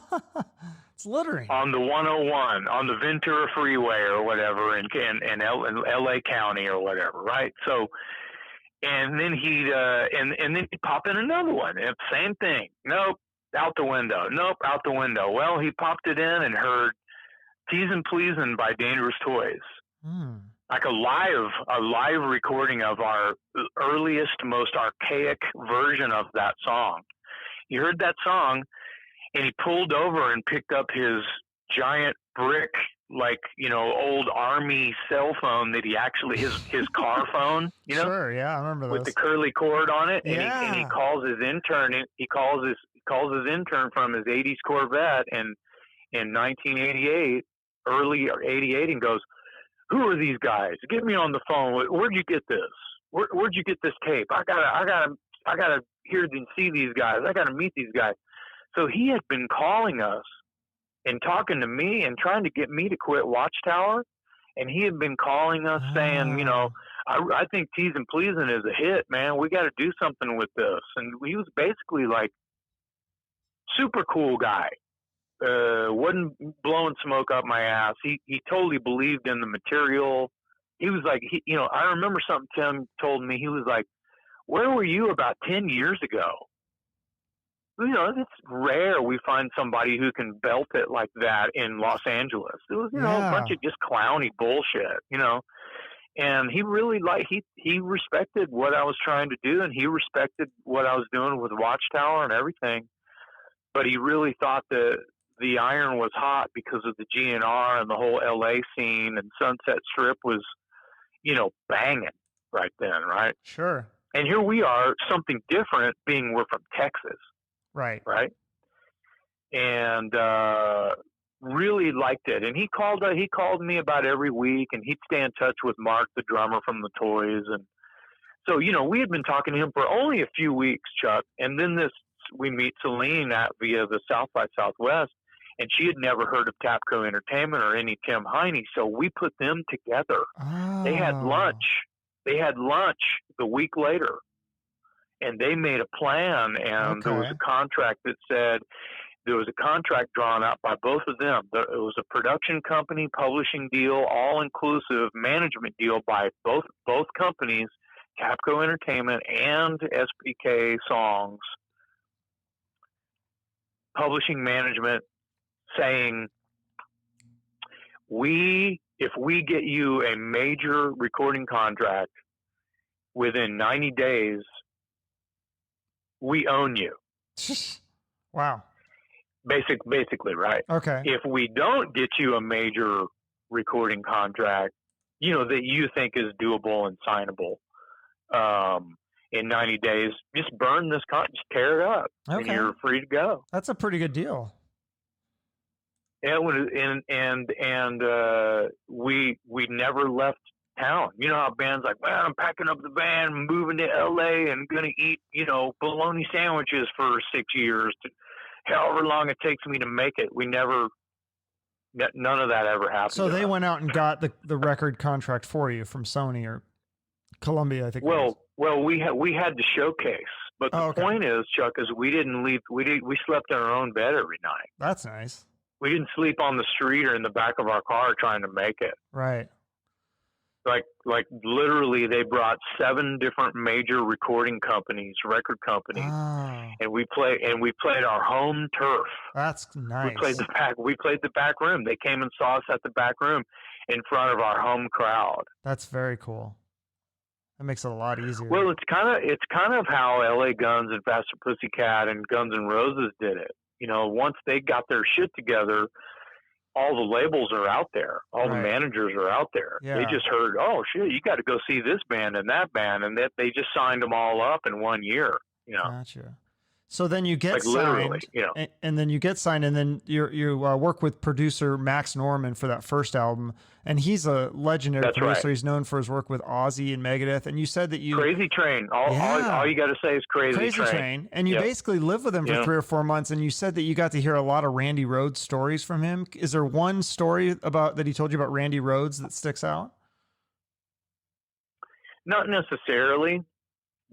It's littering on the 101 on the Ventura Freeway or whatever in LA County or whatever, right? So, and then he'd pop in another one. Same thing. Nope, out the window. Nope, out the window. Well, he popped it in and heard "Teasin' Pleasin' by Dangerous Toys." Like a live recording of our earliest, most archaic version of that song. He heard that song and he pulled over and picked up his giant brick, like, you know, old army cell phone that he actually, his car phone, you know? Sure, yeah, I remember with the curly cord on it. Yeah. And he calls his intern, he calls his intern from his '80s Corvette in 1988, early 88, and goes, "Who are these guys? Get me on the phone. Where'd you get this? Where'd you get this tape? I gotta hear and see these guys. I gotta meet these guys." So he had been calling us and talking to me and trying to get me to quit Watchtower. And he had been calling us saying, you know, I think Teasin' Pleasin' is a hit, man. We got to do something with this. And he was basically like super cool guy. Wasn't blowing smoke up my ass. He totally believed in the material. He was like, you know, I remember something Tim told me. He was like, "Where were you about 10 years ago?" You know, it's rare we find somebody who can belt it like that in Los Angeles. It was, you know, a bunch of just clowny bullshit, you know. And he really he respected what I was trying to do, and he respected what I was doing with Watchtower and everything. But he really thought that the iron was hot because of the GNR and the whole LA scene, and Sunset Strip was, banging right then, right? Sure. And here we are, something different, being we're from Texas, Right. And really liked it. And he called me about every week, and he'd stay in touch with Mark, the drummer from the Toys, and so we had been talking to him for only a few weeks, Chuck, and then we meet Celine via the South by Southwest, and she had never heard of Tapco Entertainment or any Tim Heine, so we put them together. Oh. They had lunch the week later, and they made a plan, and there was a contract that said, there was a contract drawn out by both of them. It was a production company, publishing deal, all-inclusive management deal by both companies, Tapco Entertainment and SPK Songs, publishing management, saying, if we get you a major recording contract within 90 days, we own you. Wow. Basically, right? Okay. If we don't get you a major recording contract, that you think is doable and signable, in 90 days, just burn this just tear it up, and you're free to go. That's a pretty good deal. Yeah, and we never left town. You know how bands like, well, I'm packing up the van, moving to LA, and gonna eat, bologna sandwiches for 6 years, however long it takes me to make it. None of that ever happened. So they went out and got the record contract for you from Sony or Columbia, I think. Well, we had the showcase, but the point is, Chuck, is we didn't leave. We slept in our own bed every night. That's nice. We didn't sleep on the street or in the back of our car trying to make it. Right. Like literally, they brought 7 different major recording companies, record companies, and we played our home turf. That's nice. We played the back room. They came and saw us at the back room in front of our home crowd. That's very cool. That makes it a lot easier. Well, it's kind of how LA Guns and Faster Pussycat and Guns N' Roses did it. Once they got their shit together, all the labels are out there. All the managers are out there. Yeah. They just heard, oh shit, you got to go see this band and that band, and that they just signed them all up in 1 year. Gotcha. So then you get signed, and then you get signed, and then you work with producer Max Norman for that first album, and he's a legendary producer. Right. He's known for his work with Ozzy and Megadeth. And you said that Crazy Train. All you got to say is Crazy Train. And you basically lived with him for 3 or 4 months, and you said that you got to hear a lot of Randy Rhoads stories from him. Is there one story that he told you about Randy Rhoads that sticks out? Not necessarily.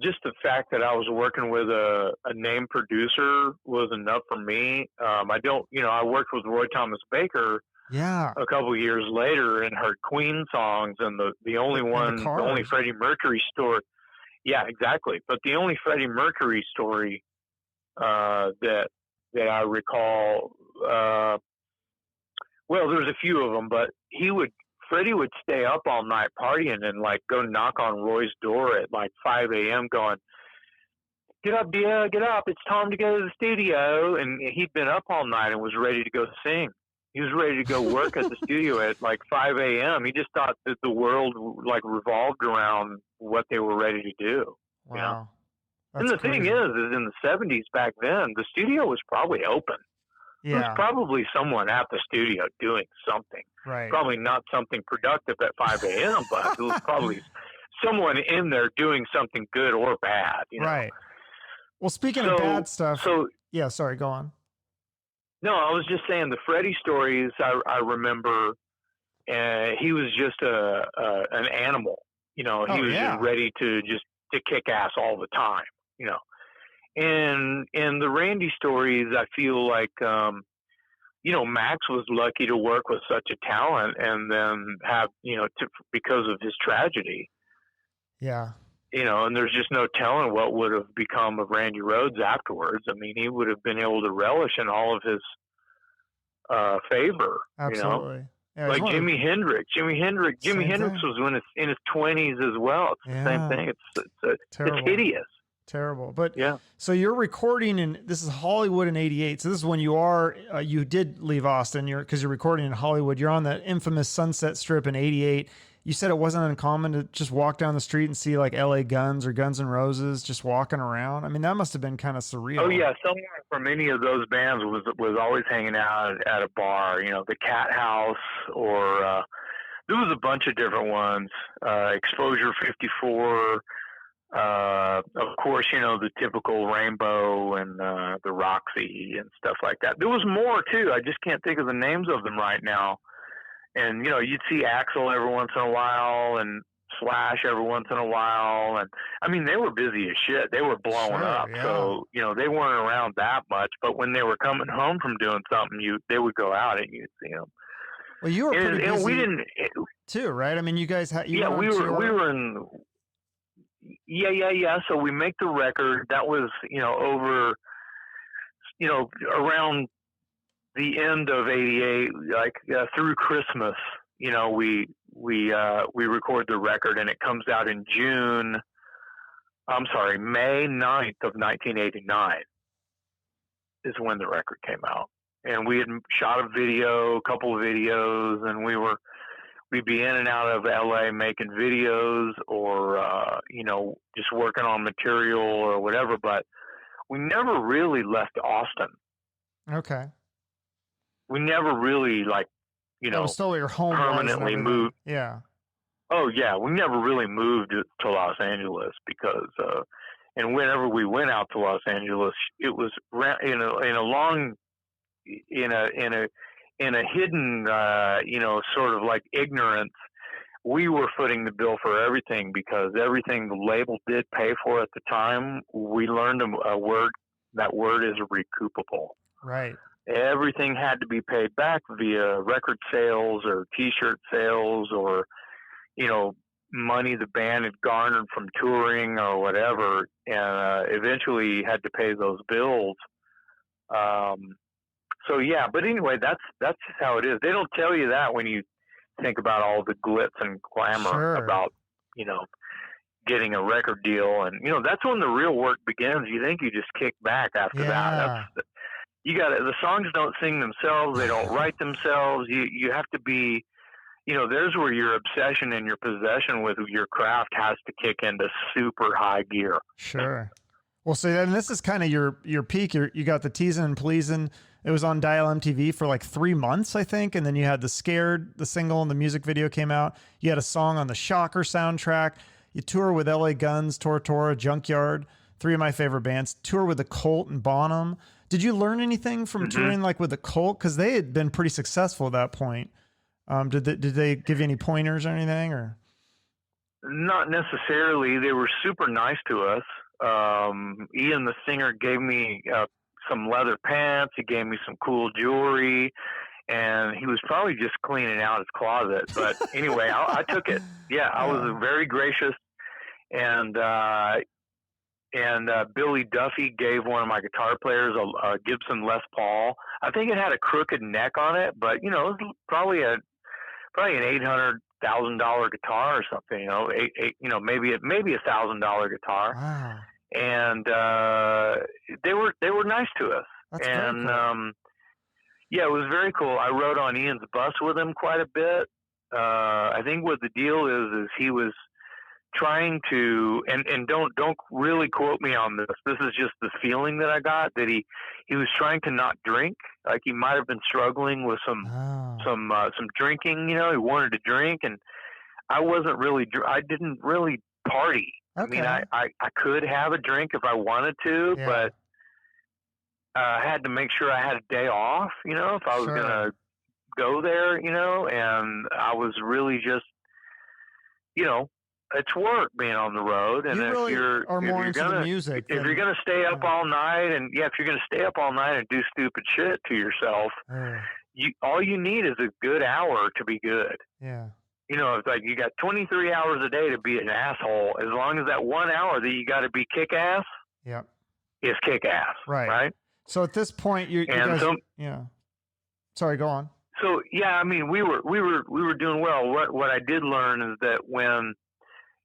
Just the fact that I was working with a named producer was enough for me. I worked with Roy Thomas Baker a couple years later and heard Queen songs, and the only Freddie Mercury story. Yeah, exactly. But the only Freddie Mercury story that I recall, there's a few of them, but Freddie would stay up all night partying and go knock on Roy's door at 5 a.m. going, "Get up, dear, get up. It's time to go to the studio." And he'd been up all night and was ready to go sing. He was ready to go work at the studio at 5 a.m. He just thought that the world revolved around what they were ready to do. Wow. And the thing is in the 70s back then, the studio was probably open. Yeah. There was probably someone at the studio doing something. Right. Probably not something productive at 5 a.m., but it was probably someone in there doing something good or bad. Right. Well, speaking of bad stuff. Sorry, go on. No, I was just saying the Freddie stories I remember, he was just an animal. He was just ready to kick ass all the time, And the Randy stories, I feel like, Max was lucky to work with such a talent and then have, because of his tragedy. Yeah. And there's just no telling what would have become of Randy Rhoads afterwards. I mean, he would have been able to relish in all of his favor. Absolutely. Yeah, like Jimi Hendrix. Jimi Hendrix was in his 20s as well. It's the same thing. It's hideous. Terrible. But Yeah. so you're recording this is Hollywood in 88. So this is when you did leave Austin because you're recording in Hollywood. You're on that infamous Sunset Strip in 88. You said it wasn't uncommon to just walk down the street and see like LA Guns or Guns N' Roses just walking around. I mean, that must've been kind of surreal. Oh yeah. Someone from any of those bands was always hanging out at a bar, the Cat House, or, there was a bunch of different ones, Exposure 54, of course, the typical Rainbow and the Roxy and stuff like that. There was more too. I just can't think of the names of them right now. And you'd see Axl every once in a while and Slash every once in a while. And I mean, they were busy as shit. They were blowing up. Yeah. So they weren't around that much. But when they were coming home from doing something, they would go out and you'd see them. Well, you were pretty busy, and we didn't too, right? I mean, you guys had. We were in. Yeah. So we make the record. That was, over, around the end of 88, like through Christmas, we record the record, and it comes out in May 9th of 1989 is when the record came out. And we had shot a couple of videos, and we'd be in and out of LA making videos or, just working on material or whatever, but we never really left Austin. Okay. We never really That was still your home permanently moved. Yeah. Oh yeah. We never really moved to Los Angeles because, and whenever we went out to Los Angeles, it was in a hidden, sort of like ignorance. We were footing the bill for everything because everything the label did pay for at the time, we learned a word. That word is recoupable. Right. Everything had to be paid back via record sales or T-shirt sales or, money the band had garnered from touring or whatever, and eventually had to pay those bills. So yeah, but anyway, that's just how it is. They don't tell you that when you think about all the glitz and glamour about, getting a record deal. And, that's when the real work begins. You think you just kick back after that. The songs don't sing themselves. They don't write themselves. You have to be, there's where your obsession and your possession with your craft has to kick into super high gear. Sure. Well, so then this is kind of your peak. You got the Teasin' and Pleasin'. It was on Dial MTV for like 3 months, I think. And then you had the Scared, the single, and the music video came out. You had a song on the Shocker soundtrack. You tour with LA Guns, Tortora, Junkyard, 3 of my favorite bands. Tour with the Cult and Bonham. Did you learn anything from touring like with the Cult? Because they had been pretty successful at that point. Did they give you any pointers or anything? Or not necessarily. They were super nice to us. Ian, the singer, gave me some leather pants. He gave me some cool jewelry, and he was probably just cleaning out his closet. But anyway, I took it. Yeah, I was very gracious. And Billy Duffy gave one of my guitar players a Gibson Les Paul. I think it had a crooked neck on it, but it was probably an $800,000 guitar or something. Maybe a $1,000 guitar. wow, And they were nice to us. That's and very cool. Yeah, it was very cool. I rode on Ian's bus with him quite a bit. I think what the deal is he was trying to, and don't really quote me on this. This is just the feeling that I got, that he was trying to not drink. Like he might have been struggling with some drinking. He wanted to drink, and I didn't really party. Okay. I mean, I could have a drink if I wanted to, but I had to make sure I had a day off, if I was going to go there, and I was really just, it's work being on the road. And if you're the music, if you're going to stay up all night and if you're going to stay up all night and do stupid shit to yourself, all you need is a good hour to be good. Yeah. It's like you got 23 hours a day to be an asshole. As long as that 1 hour that you got to be kick ass is kick ass. Right. So at this point, you guys, sorry, go on. So yeah, I mean, we were doing well. What I did learn is that when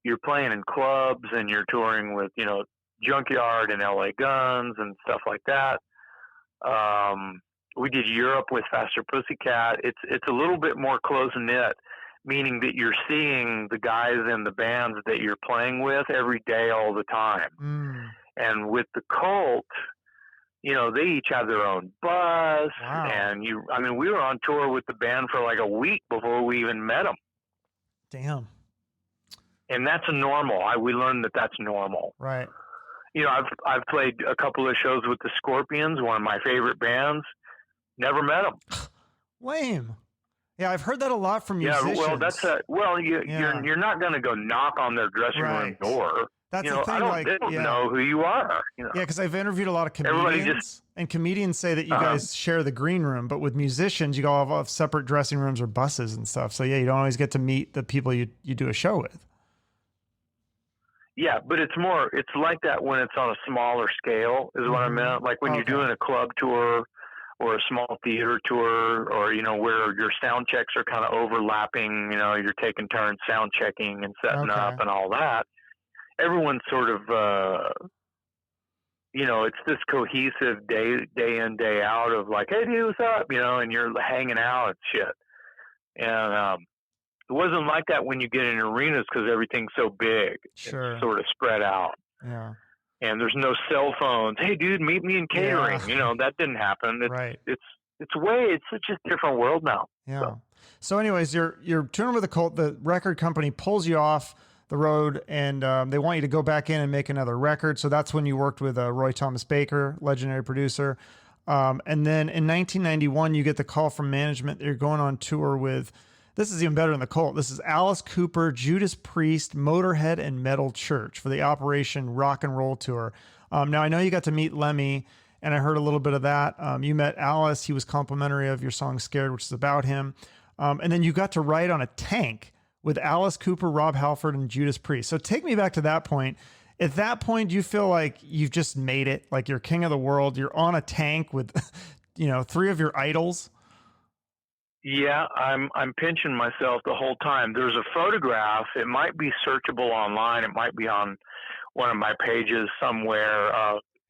you're playing in clubs and you're touring with Junkyard and LA Guns and stuff like that. We did Europe with Faster Pussycat. It's a little bit more close knit, meaning that you're seeing the guys in the bands that you're playing with every day, all the time. Mm. And with the Cult, you know, they each have their own bus. Wow. And we were on tour with the band for like a week before we even met them. Damn. And that's normal. We learned that that's normal. Right. You know, I've played a couple of shows with the Scorpions, one of my favorite bands. Never met them. Lame. Yeah, I've heard that a lot from musicians. Yeah, well, you're not going to go knock on their dressing room door. That's you the know, thing. They don't know who you are. You know? Yeah, because I've interviewed a lot of comedians, and comedians say that you guys share the green room, but with musicians, you all have separate dressing rooms or buses and stuff. So yeah, you don't always get to meet the people you do a show with. Yeah, but it's like that when it's on a smaller scale, is what I meant. Like when you're doing a club tour or a small theater tour, or, you know, where your sound checks are kind of overlapping, you know, you're taking turns sound checking and setting up and all that. Everyone's sort of, you know, it's this cohesive day in, day out of like, hey, dude, what's up? You know, and you're hanging out and shit. And it wasn't like that when you get in arenas because everything's so big. Sure. It's sort of spread out. Yeah. And there's no cell phones. Hey, dude, meet me in catering. Yeah. You know, that didn't happen. It's such a different world now. Yeah. So anyways, you're touring with the Cult. The record company pulls you off the road, and they want you to go back in and make another record. So that's when you worked with Roy Thomas Baker, legendary producer. And then in 1991, you get the call from management that you're going on tour with. This is even better than the Cult. This is Alice Cooper, Judas Priest, Motorhead, and Metal Church for the Operation Rock and Roll Tour. Now, I know you got to meet Lemmy, and I heard a little bit of that. You met Alice. He was complimentary of your song Scared, which is about him. And then you got to ride on a tank with Alice Cooper, Rob Halford, and Judas Priest. So take me back to that point. At that point, do you feel like you've just made it? Like you're king of the world? You're on a tank with, you know, 3 of your idols? Yeah, I'm pinching myself the whole time. There's a photograph. It might be searchable online. It might be on one of my pages somewhere,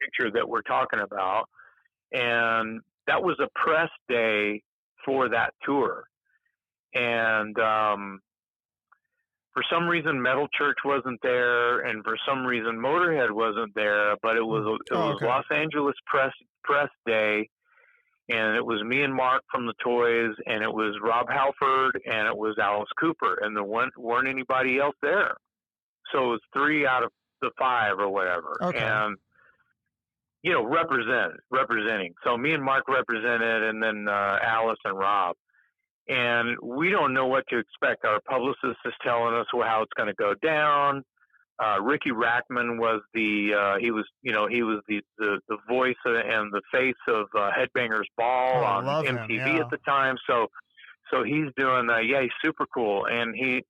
picture that we're talking about. And that was a press day for that tour. And for some reason, Metal Church wasn't there, and for some reason, Motorhead wasn't there. But it was Los Angeles press day. And it was me and Mark from the Toys, and it was Rob Halford, and it was Alice Cooper, and there weren't anybody else there. So it was 3 out of the 5 or whatever. Okay. And, you know, representing. So me and Mark represented, and then Alice and Rob. And we don't know what to expect. Our publicist is telling us how it's going to go down. Ricky Rackman was the voice and the face of Headbangers Ball on MTV at the time. So he's doing he's super cool, and he's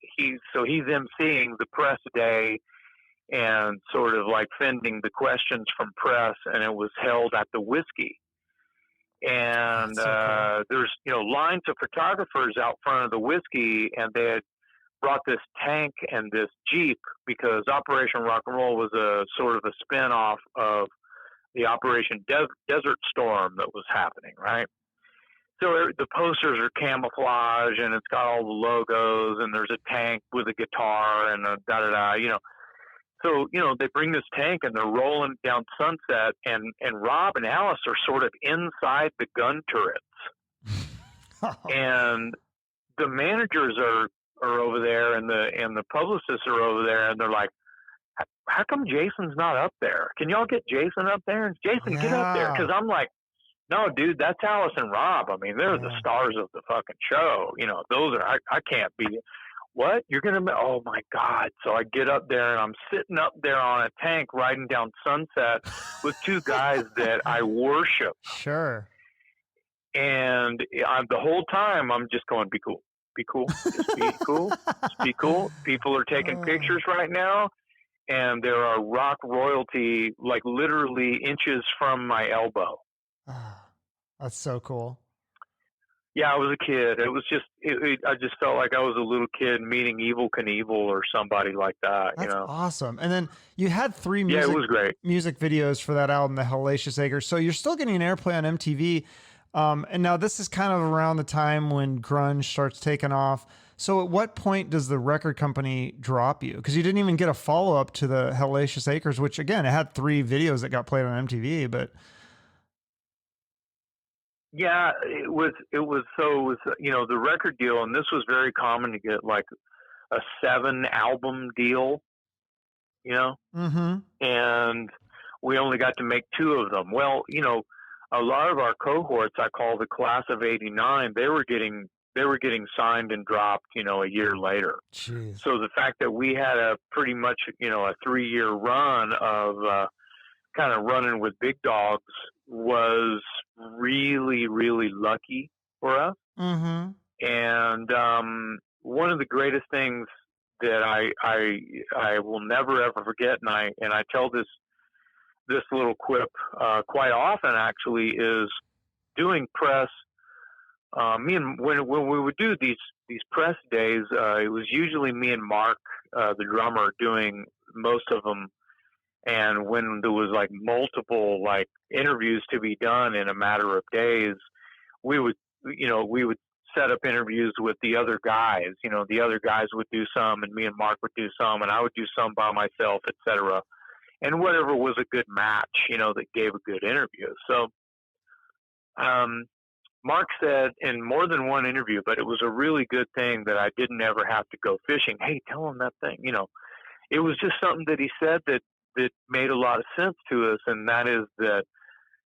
emceeing the press day and sort of like fending the questions from press, and it was held at the Whiskey. And so cool. There's lines of photographers out front of the Whiskey, and they had brought this tank and this Jeep because Operation Rock and Roll was a sort of a spin-off of the Operation Desert Storm that was happening, right? So the posters are camouflage, and it's got all the logos, and there's a tank with a guitar and a da-da-da, So, they bring this tank, and they're rolling down Sunset, and Rob and Alice are sort of inside the gun turrets. And the managers are over there, and the publicists are over there, and they're like, how come Jason's not up there? Can y'all get Jason up there? And Jason, get up there. Because I'm like, no, dude, that's Alice and Rob. I mean, they're the stars of the fucking show. Those are, I can't be, what? You're going to, oh my God. So I get up there, and I'm sitting up there on a tank riding down Sunset with 2 guys that I worship. Sure. And the whole time I'm just going, be cool. Be cool. Just be cool. Just be cool. People are taking pictures right now, and there are rock royalty like literally inches from my elbow. That's so cool. Yeah, I was a kid. It was just, I just felt like I was a little kid meeting Evel Knievel or somebody like that, That's awesome. And then you had three Yeah, it was great. music videos for that album, The Hellacious Acres. So you're still getting airplay on MTV. And now this is kind of around the time when grunge starts taking off. So at what point does the record company drop you? Because you didn't even get a follow-up to The Hellacious Acres, which again, it had 3 videos that got played on MTV, but Yeah, it was, the record deal, and this was very common to get like a 7 album deal, mm-hmm. and we only got to make 2 of them. Well, a lot of our cohorts, I call the class of '89, they were getting signed and dropped, a year later. Jeez. So the fact that we had a pretty much, a 3-year run of kind of running with big dogs was really, really lucky for us. Mm-hmm. And one of the greatest things that I will never ever forget, and I tell this little quip quite often, actually, is doing press. When we would do these press days, it was usually me and Mark, the drummer, doing most of them. And when there was like multiple like interviews to be done in a matter of days, we would set up interviews with the other guys. The other guys would do some, and me and Mark would do some, and I would do some by myself, etc. And whatever was a good match, that gave a good interview. So, Mark said in more than one interview, but it was a really good thing that I didn't ever have to go fishing. Hey, tell him that thing. It was just something that he said that made a lot of sense to us, and that is that,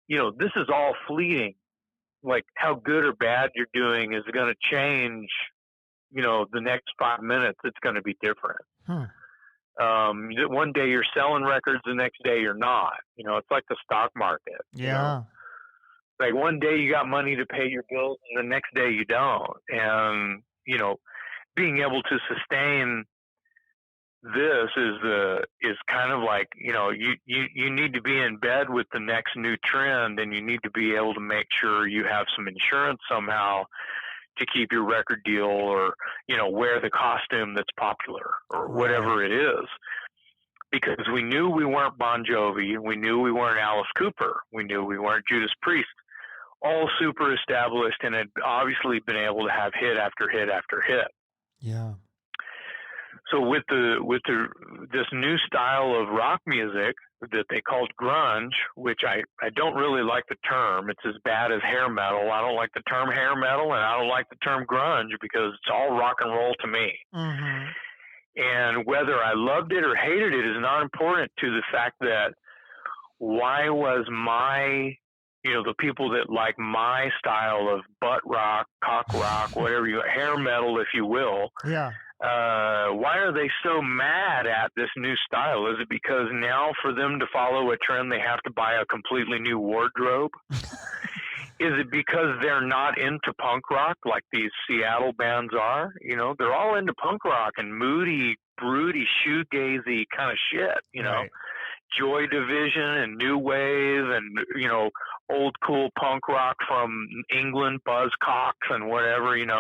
this is all fleeting. Like, how good or bad you're doing is going to change, the next 5 minutes. It's going to be different. One day you're selling records, the next day you're not. It's like the stock market. Yeah. Like, one day you got money to pay your bills, and the next day you don't. And, being able to sustain this is kind of like, you need to be in bed with the next new trend, and you need to be able to make sure you have some insurance somehow to keep your record deal, or, wear the costume that's popular, or whatever it is. Because we knew we weren't Bon Jovi, we knew we weren't Alice Cooper, we knew we weren't Judas Priest, all super established and had obviously been able to have hit after hit after hit. Yeah. So with this new style of rock music that they called grunge, which I don't really like the term. It's as bad as hair metal. I don't like the term hair metal, and I don't like the term grunge, because it's all rock and roll to me. Mm-hmm. And whether I loved it or hated it is not important to the fact that why was my, the people that like my style of butt rock, cock rock, whatever hair metal, if you will. Yeah. Why are they so mad at this new style? Is it because now for them to follow a trend, they have to buy a completely new wardrobe? Is it because they're not into punk rock like these Seattle bands are? They're all into punk rock and moody, broody, shoegazy kind of shit, Right. Joy Division and New Wave and, old cool punk rock from England, Buzzcocks and whatever, and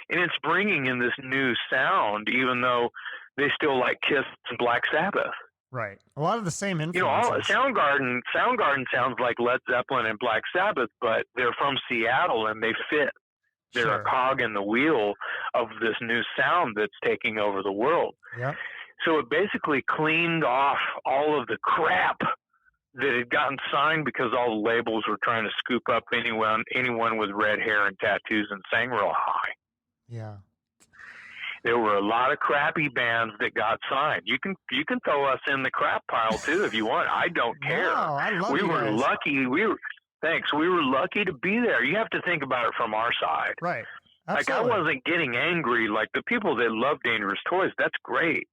it's bringing in this new sound, even though they still like Kiss and Black Sabbath. Right. A lot of the same influences. Soundgarden sounds like Led Zeppelin and Black Sabbath, but they're from Seattle and they fit. They're a cog in the wheel of this new sound that's taking over the world. Yeah. So it basically cleaned off all of the crap that had gotten signed because all the labels were trying to scoop up anyone with red hair and tattoos and sang real high. Yeah. There were a lot of crappy bands that got signed. You can throw us in the crap pile too if you want. I don't care. No, I love we you were guys. lucky. Thanks. We were lucky to be there. You have to think about it from our side. Right. Absolutely. Like, I wasn't getting angry. Like, the people that love Dangerous Toys, that's great.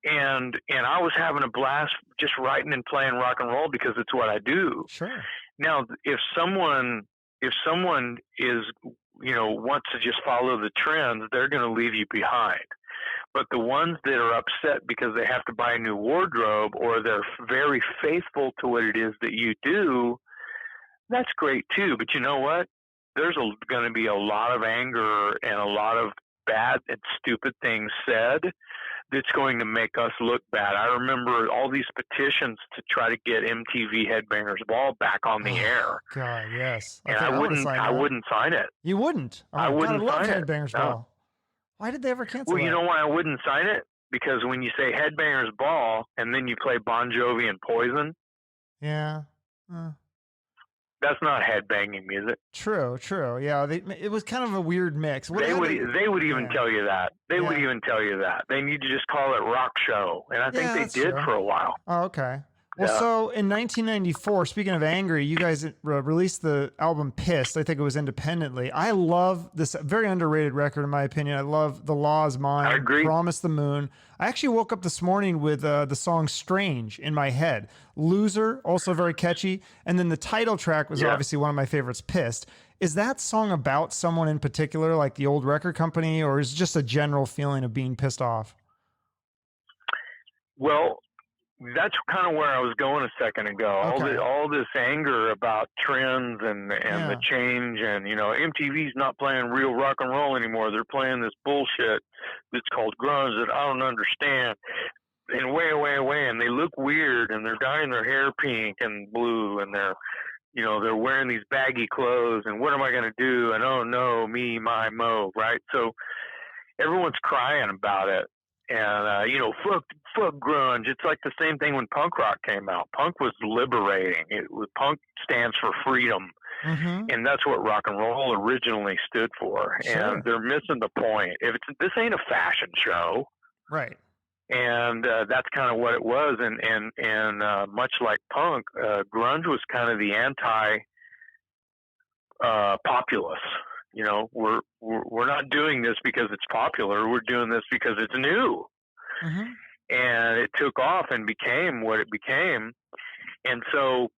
And I was having a blast just writing and playing rock and roll because it's what I do. Sure. Now, if someone is, wants to just follow the trends, they're going to leave you behind. But the ones that are upset because they have to buy a new wardrobe, or they're very faithful to what it is that you do, that's great too. But you know what? going to be a lot of anger and a lot of bad and stupid things said that's going to make us look bad. I remember all these petitions to try to get MTV Headbangers Ball back on the air. God, yes. And I wouldn't sign it. You wouldn't? Oh, I wouldn't God, I love sign Headbangers it. Ball. No. Why did they ever cancel Well, that? you know why I wouldn't sign it? Because when you say Headbangers Ball and then you play Bon Jovi and Poison, yeah. That's not headbanging music. True. Yeah, it was kind of a weird mix. They would even tell you that. They would even tell you that. They need to just call it rock show, and I think they did for a while. Oh, okay. Well, so in 1994, speaking of angry, you guys released the album Pissed. I think it was independently. I love this very underrated record, in my opinion. I love The Law Is Mine, I agree. Promise the Moon. I actually woke up this morning with the song Strange in my head. Loser, also very catchy. And then the title track was obviously one of my favorites, Pissed. Is that song about someone in particular, like the old record company, or is it just a general feeling of being pissed off? Well, that's kind of where I was going a second ago. Okay. All this anger about trends and the change, and MTV's not playing real rock and roll anymore. They're playing this bullshit that's called grunge that I don't understand. And way, and they look weird, and they're dyeing their hair pink and blue, and they're wearing these baggy clothes, and what am I going to do? And oh no, me, my, mo, right? So everyone's crying about it. And, fuck grunge. It's like the same thing when punk rock came out. Punk was liberating. Punk stands for freedom. Mm-hmm. And that's what rock and roll originally stood for. Sure. And they're missing the point. This ain't a fashion show. Right. And that's kind of what it was. And much like punk, grunge was kind of the anti-populace. We're not doing this because it's popular. We're doing this because it's new. Mm-hmm. And it took off and became what it became. And so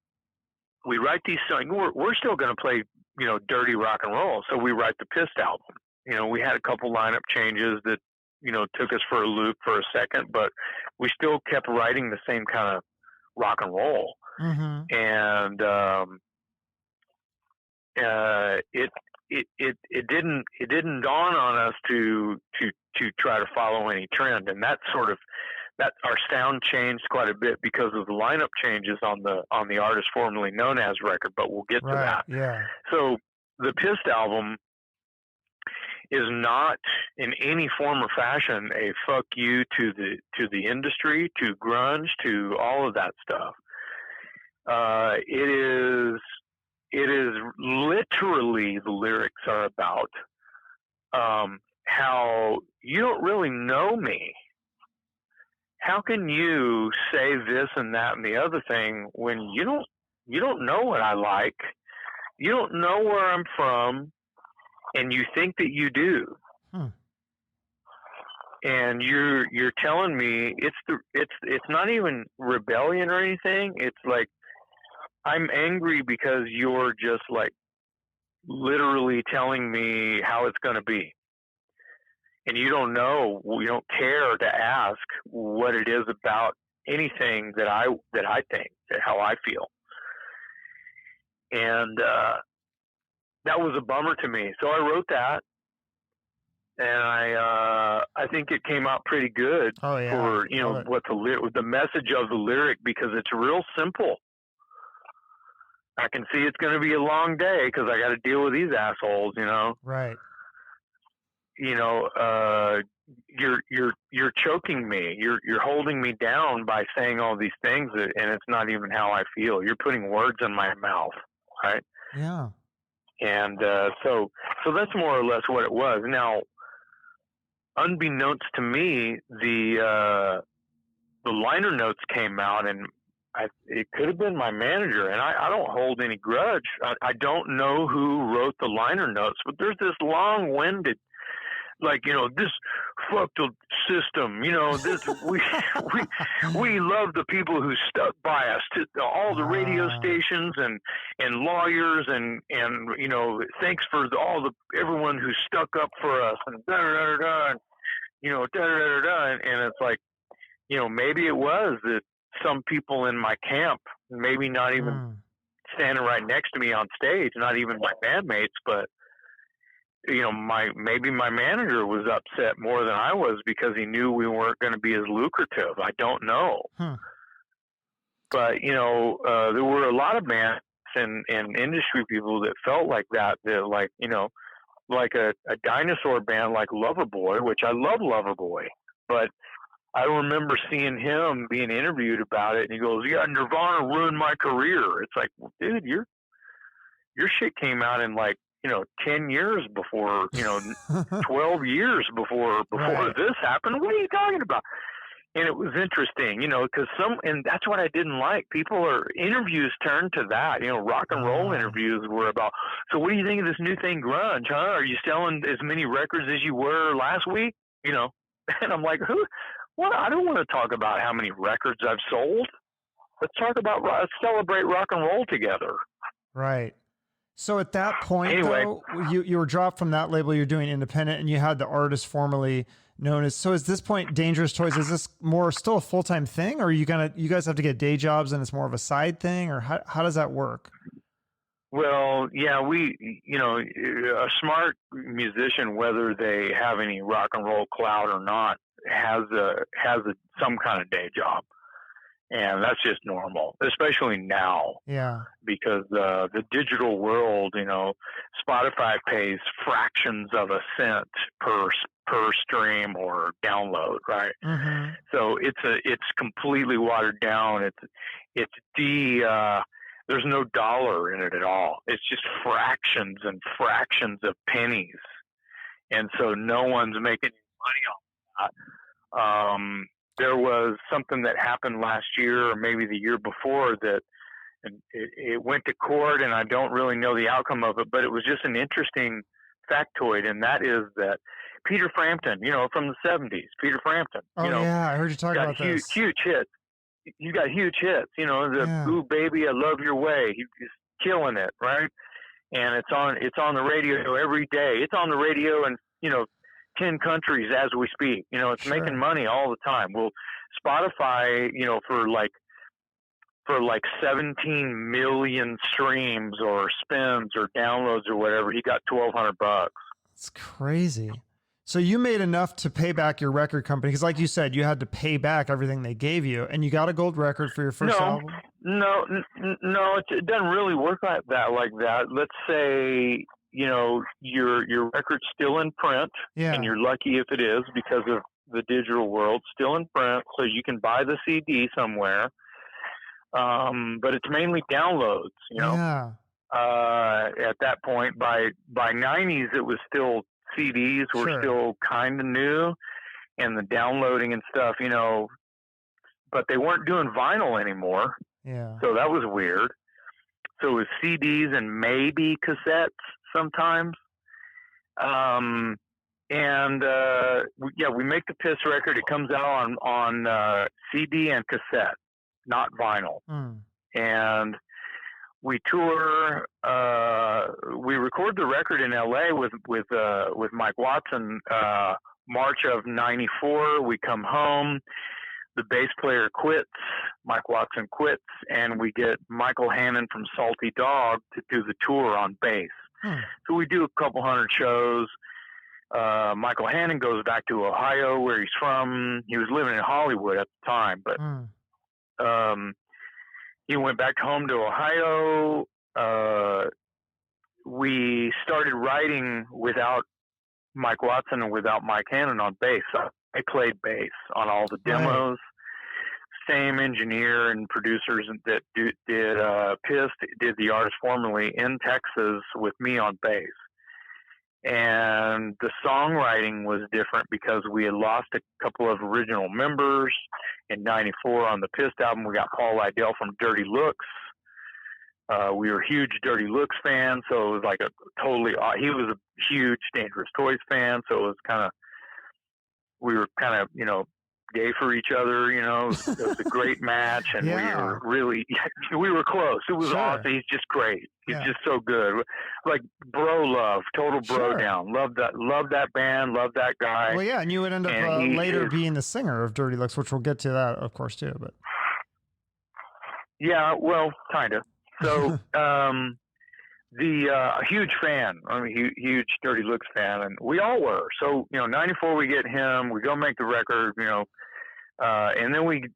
we write these songs. We're still going to play, dirty rock and roll. So we write the Pissed album. We had a couple lineup changes that, took us for a loop for a second, but we still kept writing the same kind of rock and roll. Mm-hmm. And it didn't dawn on us to try to follow any trend, and that our sound changed quite a bit because of the lineup changes on the artist formerly known as record, but we'll get to that. Yeah. So the Pissed album is not in any form or fashion a fuck you to the industry, to grunge, to all of that stuff. It is literally, the lyrics are about how you don't really know me. How can you say this and that and the other thing when you don't know what I like? You don't know where I'm from, and you think that you do. And you're telling me it's not even rebellion or anything. It's like, I'm angry because you're just like literally telling me how it's going to be. And you don't know, you don't care to ask what it is about anything that I think, how I feel. And that was a bummer to me. So I wrote that, and I think it came out pretty good for what the message of the lyric, because it's real simple. I can see it's going to be a long day because I got to deal with these assholes, Right. You're choking me. You're holding me down by saying all these things, and it's not even how I feel. You're putting words in my mouth, right? Yeah. And so that's more or less what it was. Now, unbeknownst to me, the liner notes came out, and it could have been my manager, and I don't hold any grudge. I don't know who wrote the liner notes, but there's this long-winded, this fucked system, this, we love the people who stuck by us, to all the radio stations and lawyers and thanks for everyone who stuck up for us, and da-da-da-da-da, and it's like, maybe it was that some people in my camp, maybe not even standing right next to me on stage, not even my bandmates, but maybe my manager was upset more than I was because he knew we weren't going to be as lucrative. I don't know. But, there were a lot of bands and industry people that felt like that, like, like a dinosaur band like Loverboy, which I love Loverboy, but I remember seeing him being interviewed about it, and he goes, "Yeah, Nirvana ruined my career." It's like, well, dude, your shit came out in like 10 years before, 12 years before right. this happened. What are you talking about? And it was interesting, because and that's what I didn't like. Interviews turned to that, rock and roll interviews were about, so what do you think of this new thing, grunge, huh? Are you selling as many records as you were last week? And I'm like, what? I don't want to talk about how many records I've sold. Let's celebrate rock and roll together. Right. So at that point, anyway, though, you were dropped from that label. You're doing independent, and you had the artist formerly known as. So at this point, Dangerous Toys, is this more still a full-time thing, or are you guys have to get day jobs and it's more of a side thing, or how does that work? Well, yeah, a smart musician, whether they have any rock and roll clout or not, has some kind of day job. And that's just normal, especially now. Yeah. Because the digital world, Spotify pays fractions of a cent per stream or download, right? Mm-hmm. So it's completely watered down. There's no dollar in it at all. It's just fractions and fractions of pennies, and so no one's making money on that. There was something that happened last year or maybe the year before that it went to court, and I don't really know the outcome of it, but it was just an interesting factoid, and that is that Peter Frampton, from the 70s, Peter Frampton, yeah, I heard you talk about this. Huge hits. He's got huge hits, Ooh Baby, I Love Your Way. He's killing it, right? And it's on the radio every day. It's on the radio in 10 countries as we speak. It's Sure. making money all the time. Well, Spotify, for like 17 million streams or spins or downloads or whatever, he got $1,200. It's crazy. So you made enough to pay back your record company, because like you said, you had to pay back everything they gave you, and you got a gold record for your first album? No, it doesn't really work like that. Let's say, your record's still in print, and you're lucky if it is because of the digital world, still in print, so you can buy the CD somewhere. But it's mainly downloads, Yeah. At that point, by 90s, it was still CDs were still kind of new, and the downloading and stuff, but they weren't doing vinyl anymore. Yeah. So that was weird. So it was CDs and maybe cassettes sometimes. We make the Piss record. It comes out on CD and cassette, not vinyl. And we tour. We record the record in LA with Mike Watson. March of '94. We come home. The bass player quits. Mike Watson quits, and we get Michael Hannon from Salty Dog to do the tour on bass. So we do a couple hundred shows. Michael Hannon goes back to Ohio, where he's from. He was living in Hollywood at the time, but he went back home to Ohio. We started writing without Mike Watson and without Mike Hannon on bass. I played bass on all the demos. Same engineer and producers that did Piss, did the artist formerly in Texas with me on bass. And the songwriting was different because we had lost a couple of original members. In '94 on the Piss album, we got Paul Lydell from Dirty Looks. We were huge Dirty Looks fans, so it was like he was a huge Dangerous Toys fan, so it was we were gay for each other, It was a great match, and we were close. It was awesome. He's just great. He's just so good. Like bro love, total bro down. Love that band, love that guy. Well, yeah, and you would end up later being the singer of Dirty Looks, which we'll get to that, of course, too. But yeah, well, kind of. So huge fan. I mean, huge Dirty Looks fan, and we all were. So '94 we get him. We go make the record. And then we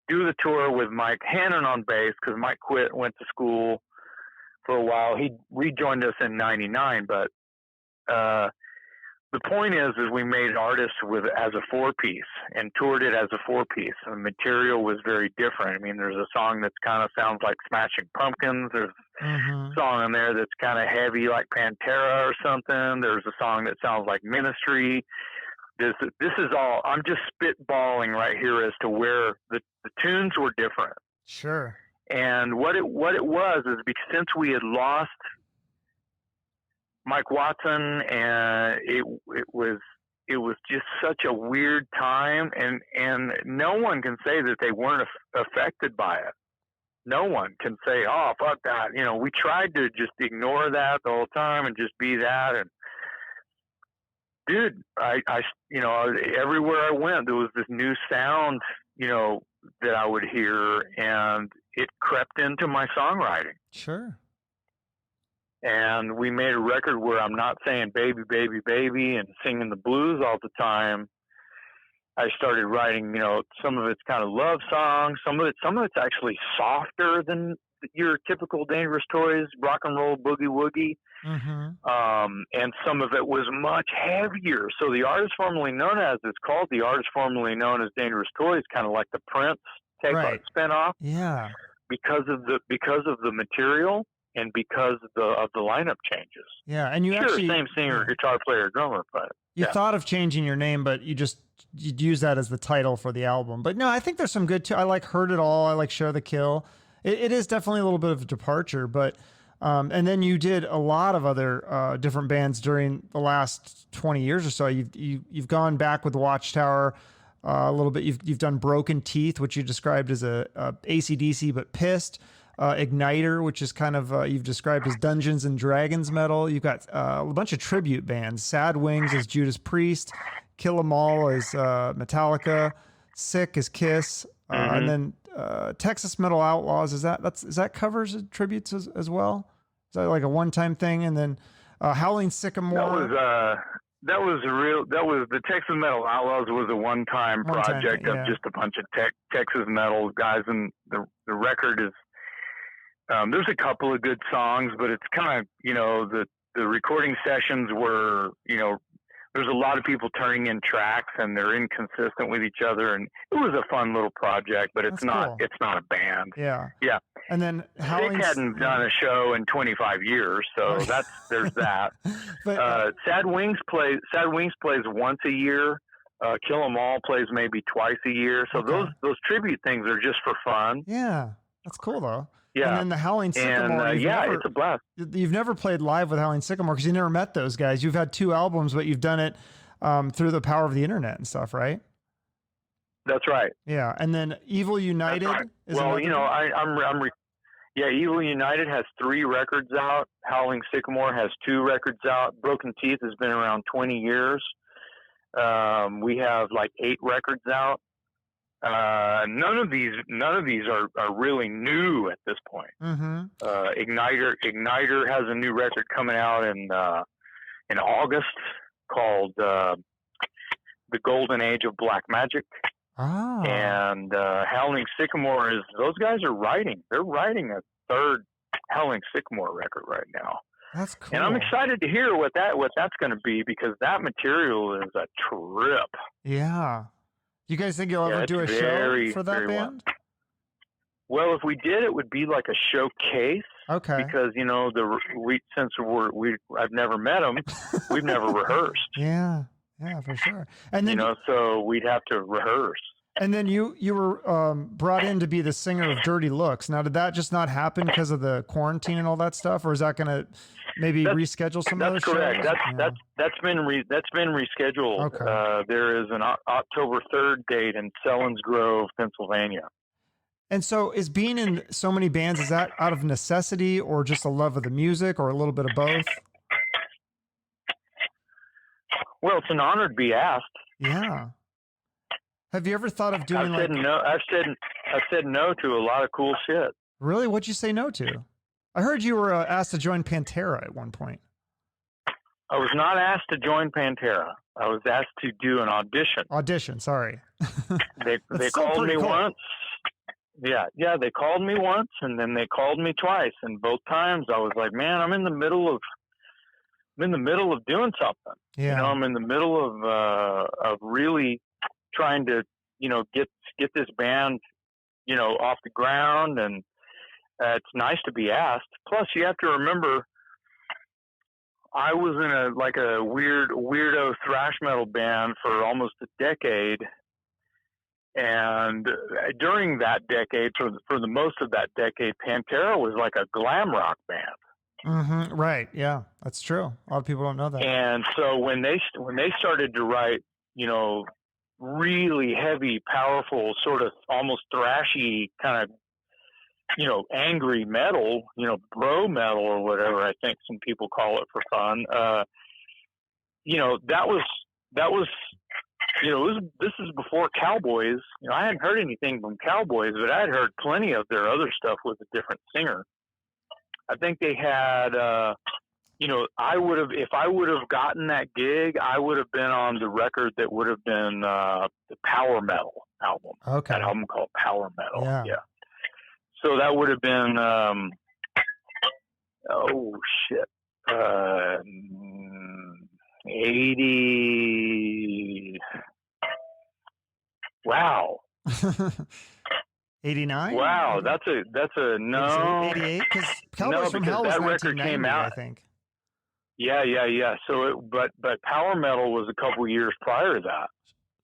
do the tour with Mike Hannon on bass because Mike went to school for a while. He rejoined us in '99, but the point is we made R-Tist as a 4-piece and toured it as a 4-piece. The material was very different. I mean, there's a song that kind of sounds like Smashing Pumpkins. There's a song in there that's kind of heavy like Pantera or something. There's a song that sounds like Ministry. This is all, I'm just spitballing right here as to where the tunes were different. Sure. And what it was is because since we had lost Mike Watson, and it was just such a weird time, and no one can say that they weren't affected by it. No one can say, "Oh, fuck that." We tried to just ignore that the whole time and just be that. And dude, I everywhere I went, there was this new sound, that I would hear, and it crept into my songwriting. Sure. And we made a record where I'm not saying baby, baby, baby and singing the blues all the time. I started writing, some of it's kind of love songs. Some of it's actually softer than your typical Dangerous Toys rock and roll boogie woogie. And some of it was much heavier. So the artist formerly known as is called the artist formerly known as Dangerous Toys, kind of like the Prince spinoff. Yeah. Because of the material. And because of the lineup changes. Yeah, and you same singer, guitar player, drummer, but you thought of changing your name, but you'd use that as the title for the album. But no, I think there's some good too. I like Heard It All. I like Share the Kill. It is definitely a little bit of a departure, but and then you did a lot of other different bands during the last 20 years or so. You've gone back with Watchtower a little bit. You've done Broken Teeth, which you described as a AC/DC but pissed. Ignitor, which is kind of you've described as Dungeons and Dragons metal. You've got a bunch of tribute bands. Sad Wings as Judas Priest, Kill 'Em All as Metallica, Sick as Kiss, and then Texas Metal Outlaws. Is that covers and tributes as well? Is that like a one-time thing? And then Howling Sycamore. That was the Texas Metal Outlaws was a one-time project of just a bunch of Texas metal guys, and the record is. There's a couple of good songs, but it's kind of, the recording sessions were, there's a lot of people turning in tracks and they're inconsistent with each other. And it was a fun little project, but it's not a band. Yeah. Yeah. And then Sick hadn't done a show in 25 years. So there's that. But, Sad Wings plays once a year. Kill 'Em All plays maybe twice a year. So those tribute things are just for fun. Yeah. That's cool though. Yeah. And then the Howling Sycamore. And, it's a blast. You've never played live with Howling Sycamore because you never met those guys. You've had 2 albums, but you've done it through the power of the internet and stuff, right? That's right. Yeah. And then Evil United. Right. Well, Evil United has 3 records out. Howling Sycamore has 2 records out. Broken Teeth has been around 20 years. We have like 8 records out. None of these are really new at this point. Ignitor has a new record coming out in August called The Golden Age of Black Magic. And Howling Sycamore those guys are writing. They're writing a 3rd Howling Sycamore record right now. That's cool. And I'm excited to hear what that's going to be because that material is a trip. Yeah. You guys think you'll ever do a show for that band? Well, if we did, it would be like a showcase. Okay. Because I've never met them, we've never rehearsed. Yeah, for sure. And then so we'd have to rehearse. And then you were brought in to be the singer of Dirty Looks. Now, did that just not happen because of the quarantine and all that stuff, or is that going to maybe reschedule some of those shows? That's correct. That's been rescheduled. Okay. There is an October 3rd date in Selinsgrove, Pennsylvania. And so, is being in so many bands, is that out of necessity, or just a love of the music, or a little bit of both? Well, it's an honor to be asked. Yeah. Have you ever thought of doing I've said no to a lot of cool shit. Really? What'd you say no to? I heard you were asked to join Pantera at one point. I was not asked to join Pantera. I was asked to do an audition. Audition, sorry. They called me once. Yeah, they called me once, and then they called me twice, and both times I was like, man, I'm in the middle of doing something. Yeah. You know, I'm in the middle of really trying to, you know, get this band, you know, off the ground, and it's nice to be asked. Plus, you have to remember, I was in a weirdo thrash metal band for almost a decade, and during that decade, for the most of that decade, Pantera was like a glam rock band. Mm-hmm. Right. Yeah, that's true. A lot of people don't know that. And so when they started to write, you know, really heavy, powerful, sort of almost thrashy kind of, you know, angry metal, you know, bro metal or whatever, I think some people call it for fun. You know, that was, you know, this is before Cowboys. You know, I hadn't heard anything from Cowboys, but I had heard plenty of their other stuff with a different singer. I think they had, you know, if I would have gotten that gig, I would have been on the record that would have been the Power Metal album. Okay. That album called Power Metal. Yeah. So that would have been, 80. Wow. 89? Wow, that's a no. 88? Because Cowboys from Hell was that 1990, record came out, I think. Yeah. So, but Power Metal was a couple years prior to that.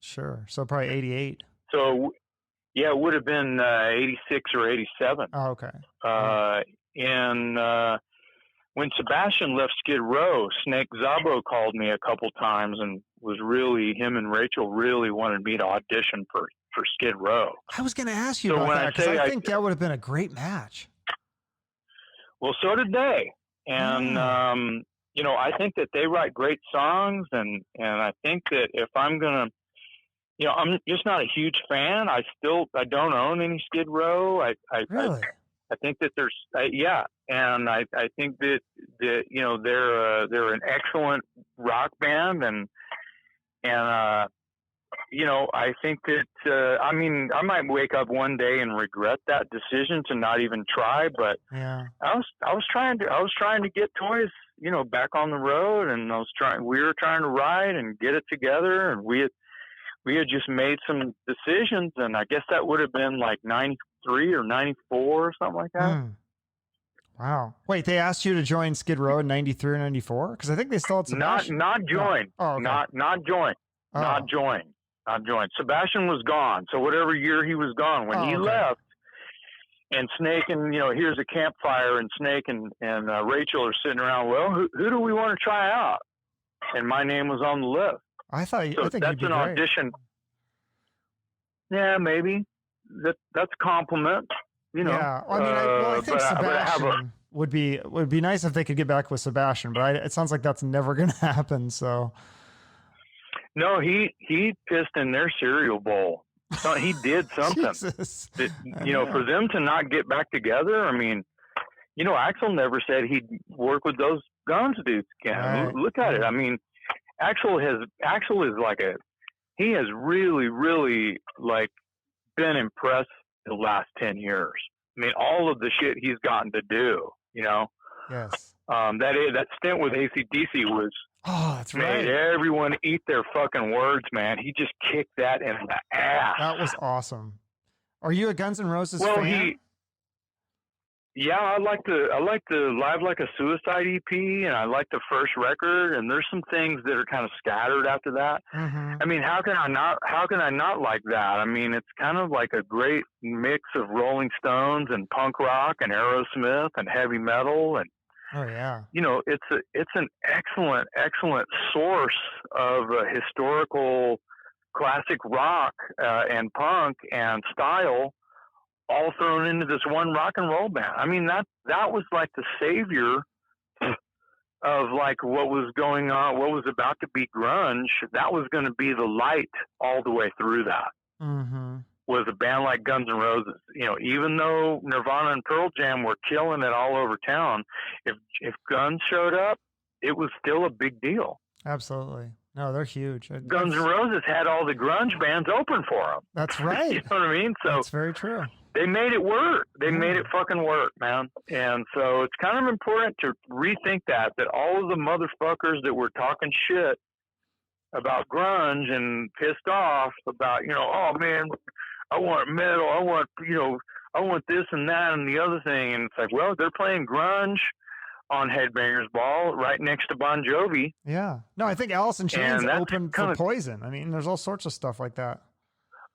Sure. So probably 88. So, yeah, it would have been 86 or 87. Oh, okay. And when Sebastian left Skid Row, Snake Zabo called me a couple times and him and Rachel really wanted me to audition for Skid Row. I was going to ask you about that, because I think that would have been a great match. Well, so did they. And, you know, I think that they write great songs, and I think that if I'm going to, you know, I'm just not a huge fan. I don't own any Skid Row. Really? I think that there's, and I think that you know, they're an excellent rock band, and you know, I think that I mean, I might wake up one day and regret that decision to not even try, but yeah, I was trying to get Toys, you know, back on the road, and we were trying to write and get it together, and we had just made some decisions, and I guess that would have been like 93 or 94 or something like that. Wow. Wait, they asked you to join Skid Row in 93 or 94? Because I think they still had Sebastian. Not join. Oh, okay. Not join. Oh. Not join. Sebastian was gone. So whatever year he was gone, when he left, and Snake and, you know, here's a campfire, and Snake and Rachel are sitting around, well, who do we want to try out? And my name was on the list. I think that's an audition. Yeah, maybe. That's a compliment. You know. Yeah, I mean, I think Sebastian would be nice if they could get back with Sebastian, but it sounds like that's never going to happen. So. No, he pissed in their cereal bowl. So he did something. That, you know, for them to not get back together. I mean, you know, Axl never said he'd work with those Guns dudes again. Right. Look at it. I mean, Axl is like he has really, really like been impressed the last 10 years. I mean, all of the shit he's gotten to do, you know. Yes. That stint with AC/DC was that's right. Made everyone eat their fucking words, man. He just kicked that in the ass. That was awesome. Are you a Guns N' Roses fan? I like the Live Like a Suicide EP, and I like the first record, and there's some things that are kind of scattered after that. Mm-hmm. I mean, how can I not like that? I mean, it's kind of like a great mix of Rolling Stones and punk rock and Aerosmith and heavy metal, and you know, it's an excellent source of historical classic rock and punk and style, all thrown into this one rock and roll band. I mean, that was like the savior of like what was going on, what was about to be grunge. That was going to be the light all the way through that. Mm-hmm. was a band like Guns N' Roses. You know, even though Nirvana and Pearl Jam were killing it all over town, if Guns showed up, it was still a big deal. Absolutely. No, they're huge. Guns N' Roses had all the grunge bands open for them. That's right. You know what I mean? So that's very true. They made it work. They made it fucking work, man. And so it's kind of important to rethink that all of the motherfuckers that were talking shit about grunge and pissed off about, you know, oh man, I want metal, I want, you know, I want this and that and the other thing. And it's like, well, they're playing grunge on Headbangers Ball right next to Bon Jovi. Yeah. No, I think Alice in Chains opened for Poison. I mean, there's all sorts of stuff like that.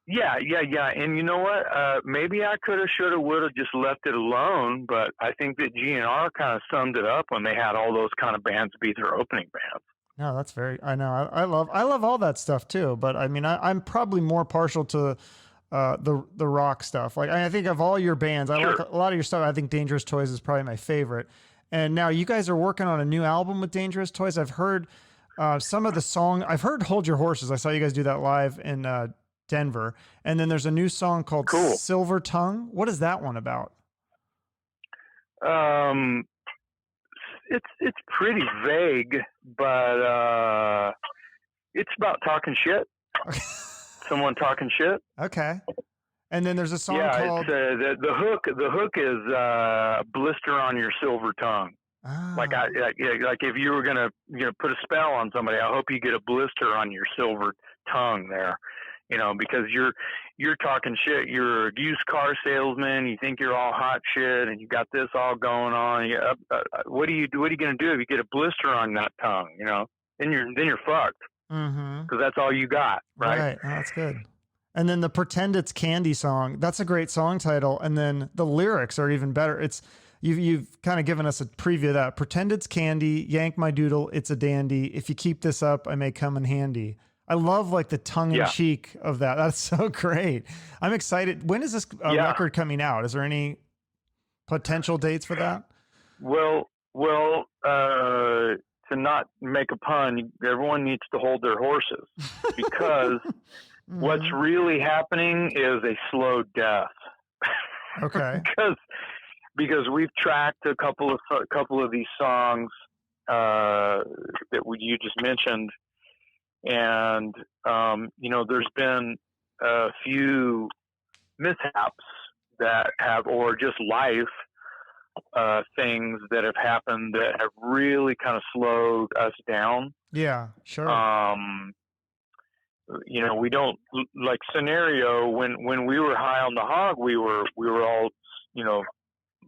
Yeah. And you know what? Maybe I could have, should have, would have just left it alone, but I think that GNR kind of summed it up when they had all those kind of bands be their opening bands. No, that's I know. I love all that stuff too, but I mean, I'm probably more partial to the rock stuff. Like, I think of all your bands, I like a lot of your stuff. I think Dangerous Toys is probably my favorite. And now you guys are working on a new album with Dangerous Toys. I've heard some of the song. I've heard Hold Your Horses. I saw you guys do that live in Denver. And then there's a new song called Silver Tongue. What is that one about? It's pretty vague, but it's about talking shit. Someone talking shit. Okay. And then there's a song called the hook. The hook is blister on your silver tongue. Ah. Like if you were gonna put a spell on somebody, I hope you get a blister on your silver tongue there. You know, because you're talking shit. You're a used car salesman. You think you're all hot shit, and you got this all going on. What are you gonna do if you get a blister on that tongue? You know, then you're fucked. Because that's all you got, right? Right. Oh, that's good. And then the Pretend It's Candy song, that's a great song title. And then the lyrics are even better. It's you've kind of given us a preview of that. Pretend it's candy, yank my doodle, it's a dandy. If you keep this up, I may come in handy. I love like the tongue in cheek of that. That's so great. I'm excited. When is this record coming out? Is there any potential dates for that? Well, to not make a pun, everyone needs to hold their horses because what's really happening is a slow death. Okay. because we've tracked a couple of these songs that you just mentioned, and there's been a few mishaps that have, or just life things that have happened that have really kind of slowed us down. Yeah, sure. We don't like scenario when we were high on the hog, we were all,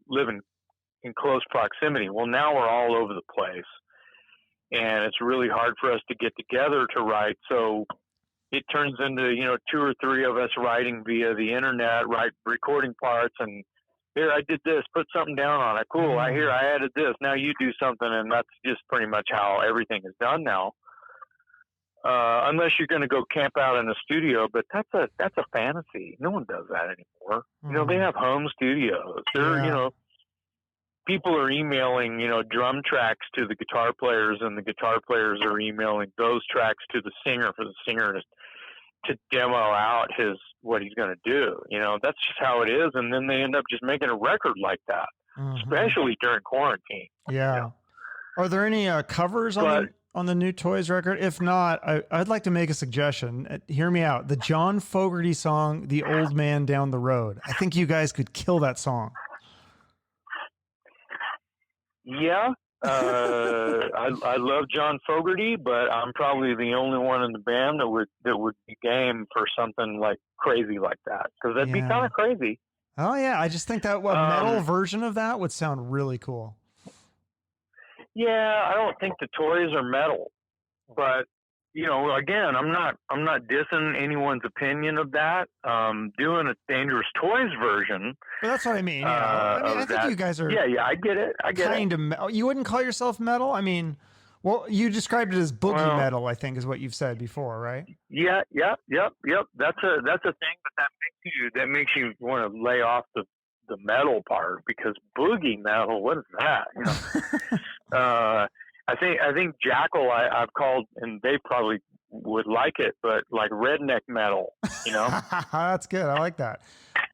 living in close proximity. Well, now we're all over the place and it's really hard for us to get together to write. So it turns into, 2 or 3 of us writing via the internet, recording parts, and here, I did this, put something down on it. Cool. I added this. Now you do something. And that's just pretty much how everything is done now. Unless you're going to go camp out in a studio, but that's a fantasy. No one does that anymore. They have home studios. People are emailing, drum tracks to the guitar players, and the guitar players are emailing those tracks to the singer for the singer to demo out what he's going to do. That's just how it is. And then they end up just making a record like that, especially during quarantine. Yeah. Are there any covers on the new Toys record? If not, I'd like to make a suggestion. Hear me out. The John Fogerty song, The Old Man Down the Road. I think you guys could kill that song. Yeah. I love John Fogerty, but I'm probably the only one in the band that would be game for something like crazy like that, because that'd be kind of crazy. Oh yeah, I just think that a metal version of that would sound really cool. Yeah, I don't think the Toys are metal, but again, I'm not dissing anyone's opinion of that. Doing a Dangerous Toys version. Well, that's what I mean. I think you guys are. Yeah, I get it. Kind of. You wouldn't call yourself metal? I mean, well, you described it as boogie metal, I think, is what you've said before, right? Yeah, yep. That's a thing, but that makes you want to lay off the metal part, because boogie metal, what is that? I think Jackal, I've called, and they probably would like it, but like redneck metal, you know. That's good. I like that.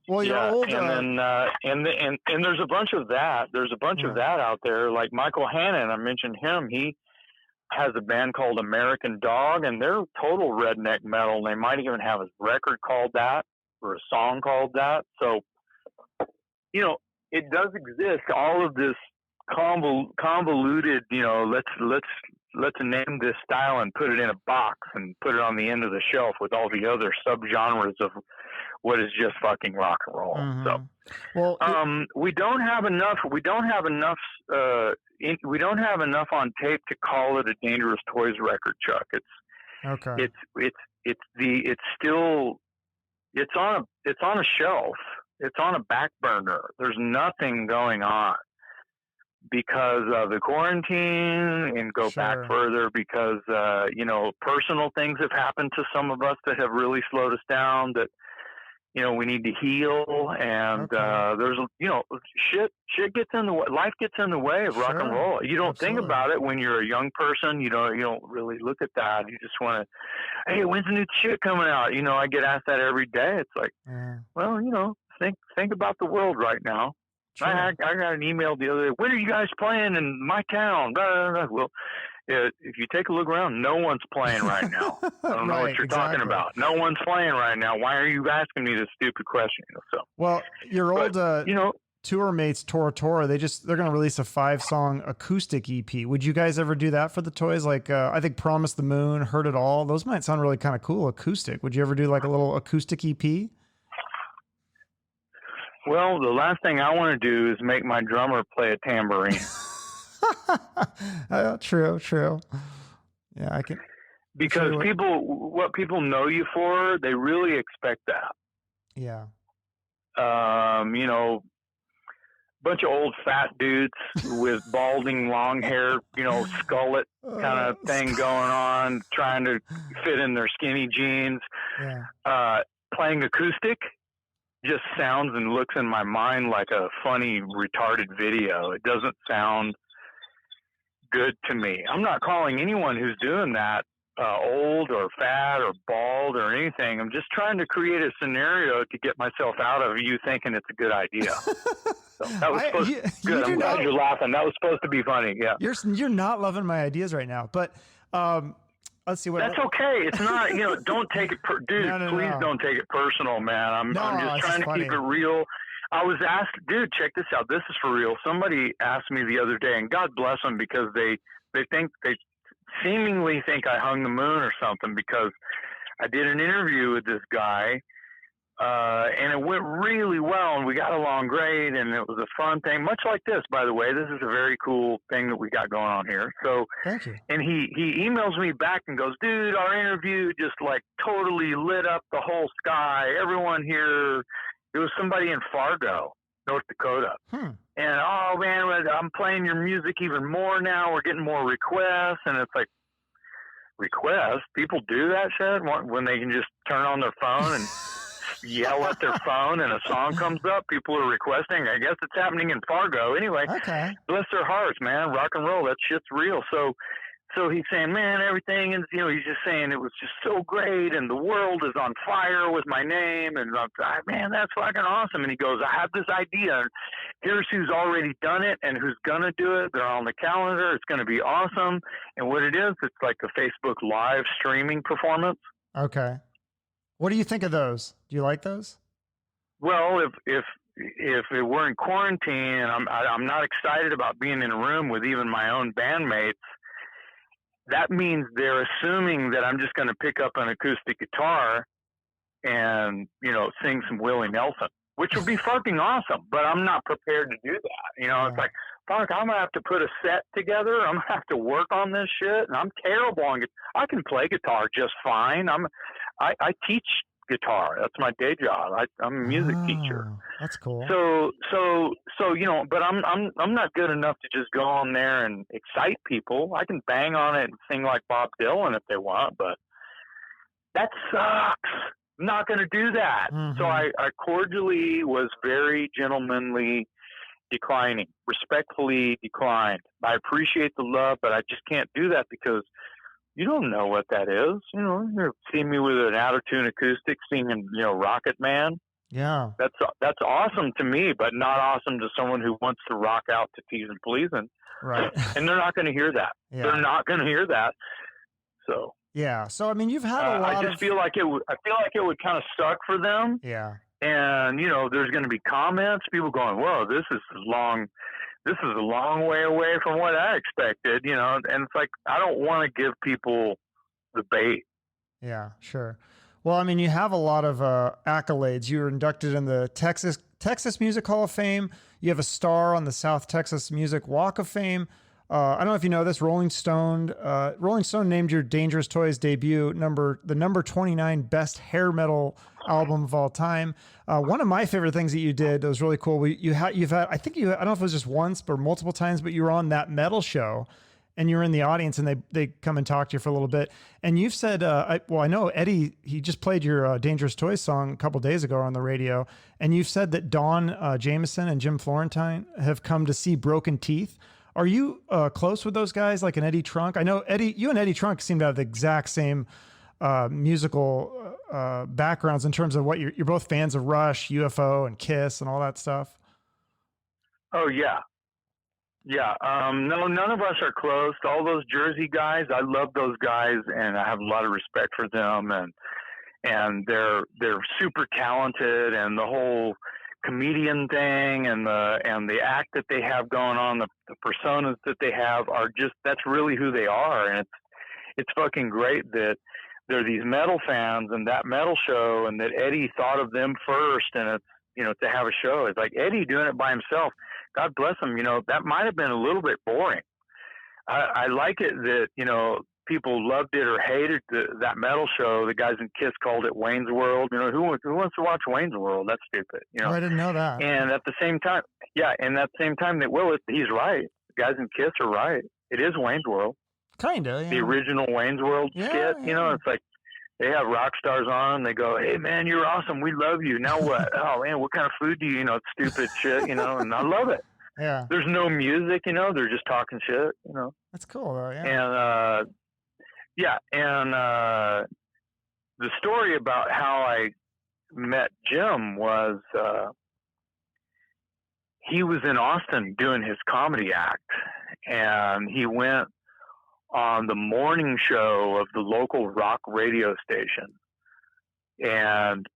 Well, you're old. And then and there's a bunch of that. There's a bunch of that out there. Like Michael Hannon, I mentioned him. He has a band called American Dog, and they're total redneck metal. They might even have a record called that or a song called that. So, you know, it does exist. All of this convoluted, you know, let's name this style and put it in a box and put it on the end of the shelf with all the other subgenres of what is just fucking rock and roll. Mm-hmm. So, well, we don't have enough on tape to call it a Dangerous Toys record, Chuck. It's on a shelf. It's on a back burner. There's nothing going on because of the quarantine, and go back further because, you know, personal things have happened to some of us that have really slowed us down, that, you know, we need to heal. And, there's, you know, shit gets in the way. Life gets in the way of rock and roll. You don't think about it when you're a young person. You don't really look at that. You just want to, hey, when's the new shit coming out? You know, I get asked that every day. It's like, well, you know, think about the world right now. I got an email the other day. When are you guys playing in my town? Blah, blah, blah. Well, if you take a look around, no one's playing right now. I don't know what you're talking about. No one's playing right now. Why are you asking me this stupid question? So, well, your old, you know, tour mates, Tora, they're going to release a 5-song acoustic EP. Would you guys ever do that for the Toys? Like, I think Promise the Moon, Heard It All. Those might sound really kind of cool acoustic. Would you ever do like a little acoustic EP? Well, the last thing I want to do is make my drummer play a tambourine. True. Yeah, I can. Because what people know you for, they really expect that. Yeah. You know, bunch of old fat dudes with balding long hair, you know, skullet kind of thing going on, trying to fit in their skinny jeans. Yeah. Playing acoustic just sounds and looks in my mind like a funny, retarded video. It doesn't sound good to me. I'm not calling anyone who's doing that old or fat or bald or anything. I'm just trying to create a scenario to get myself out of you thinking it's a good idea. So that was supposed to be good. I'm glad you're laughing. That was supposed to be funny. Yeah. You're not loving my ideas right now, but let's see what. That's okay. It's not, you know, don't take it, dude. Please don't take it personal, man. I'm just trying to keep it real. I was asked, dude, check this out. This is for real. Somebody asked me the other day, and God bless them, because they seemingly think I hung the moon or something, because I did an interview with this guy, and it went really well, and we got along great, and it was a fun thing. Much like this, by the way. This is a very cool thing that we got going on here. So, thank you. And he emails me back and goes, dude, our interview just like totally lit up the whole sky. Everyone here. It was somebody in Fargo, North Dakota. And, oh, man, I'm playing your music even more now. We're getting more requests. And it's like, requests? People do that shit when they can just turn on their phone and yell at their phone and a song comes up? People are requesting. I guess it's happening in Fargo. Anyway, bless their hearts, man. Rock and roll, that shit's real. So he's saying, man, everything is, you know, he's just saying it was just so great, and the world is on fire with my name, and man, that's fucking awesome. And he goes, I have this idea, and here's who's already done it and who's gonna do it. They're on the calendar. It's gonna be awesome. And what it is, it's like a Facebook Live streaming performance. Okay. What do you think of those? Do you like those? Well, if we're in quarantine and I'm not excited about being in a room with even my own bandmates, that means they're assuming that I'm just going to pick up an acoustic guitar and, you know, sing some Willie Nelson, which would be fucking awesome. But I'm not prepared to do that. You know, It's like, fuck, I'm going to have to put a set together. I'm going to have to work on this shit. And I'm terrible on guitar. I can play guitar just fine. I teach guitar. That's my day job. I'm a music teacher. That's cool. So you know, but I'm not good enough to just go on there and excite people. I can bang on it and sing like Bob Dylan if they want, but that sucks. I'm not going to do that. So I cordially was very gentlemanly respectfully declined. I appreciate the love, but I just can't do that because you don't know what that is. You know, you see me with an out-of-tune acoustic singing, you know, Rocket Man. Yeah. That's awesome to me, but not awesome to someone who wants to rock out to Teasing Pleasing. Right. And they're not going to hear that. Yeah. They're not going to hear that. So yeah. So I mean, you've had a lot. I just feel like it would kind of suck for them. Yeah. And you know, there's going to be comments, people going, "Whoa, this is a long way away from what I expected." You know, and it's like I don't want to give people the bait. Yeah, sure. Well, I mean, you have a lot of accolades. You were inducted in the Texas Music Hall of Fame. You have a star on the South Texas Music Walk of Fame. I don't know if you know this. Rolling Stone named your Dangerous Toys debut the number 29 best hair metal album of all time. One of my favorite things that you did that was really cool. I don't know if it was just once or multiple times, but you were on That Metal Show. And you're in the audience, and they come and talk to you for a little bit. And you've said, I know Eddie, he just played your Dangerous Toys song a couple days ago on the radio. And you've said that Don Jameson and Jim Florentine have come to see Broken Teeth. Are you close with those guys, like an Eddie Trunk? I know you and Eddie Trunk seem to have the exact same musical backgrounds in terms of what you're both fans of Rush, UFO, and Kiss, and all that stuff. Oh yeah. Yeah, no, none of us are close. All those Jersey guys, I love those guys, and I have a lot of respect for them, and they're super talented, and the whole comedian thing, and the act that they have going on, the personas that they have are just, that's really who they are, and it's fucking great that they're these metal fans and That Metal Show, and that Eddie thought of them first, and it's, you know, to have a show. It's like Eddie doing it by himself. God bless him. You know, that might have been a little bit boring. I like it that, you know, people loved it or hated That Metal Show. The guys in Kiss called it Wayne's World. You know, who wants to watch Wayne's World? That's stupid. You know, I didn't know that. And at the same time, he's right. The guys in Kiss are right. It is Wayne's World. Kinda. Yeah. The original Wayne's World skit. Yeah. You know, it's like, they have rock stars on, and they go, "Hey man, you're awesome. We love you. Now what? Oh man, what kind of food do you? You know, it's stupid shit. You know." And I love it. Yeah. There's no music. You know, they're just talking shit. You know. That's cool though. Yeah. And the story about how I met Jim was he was in Austin doing his comedy act, and he went on the morning show of the local rock radio station. And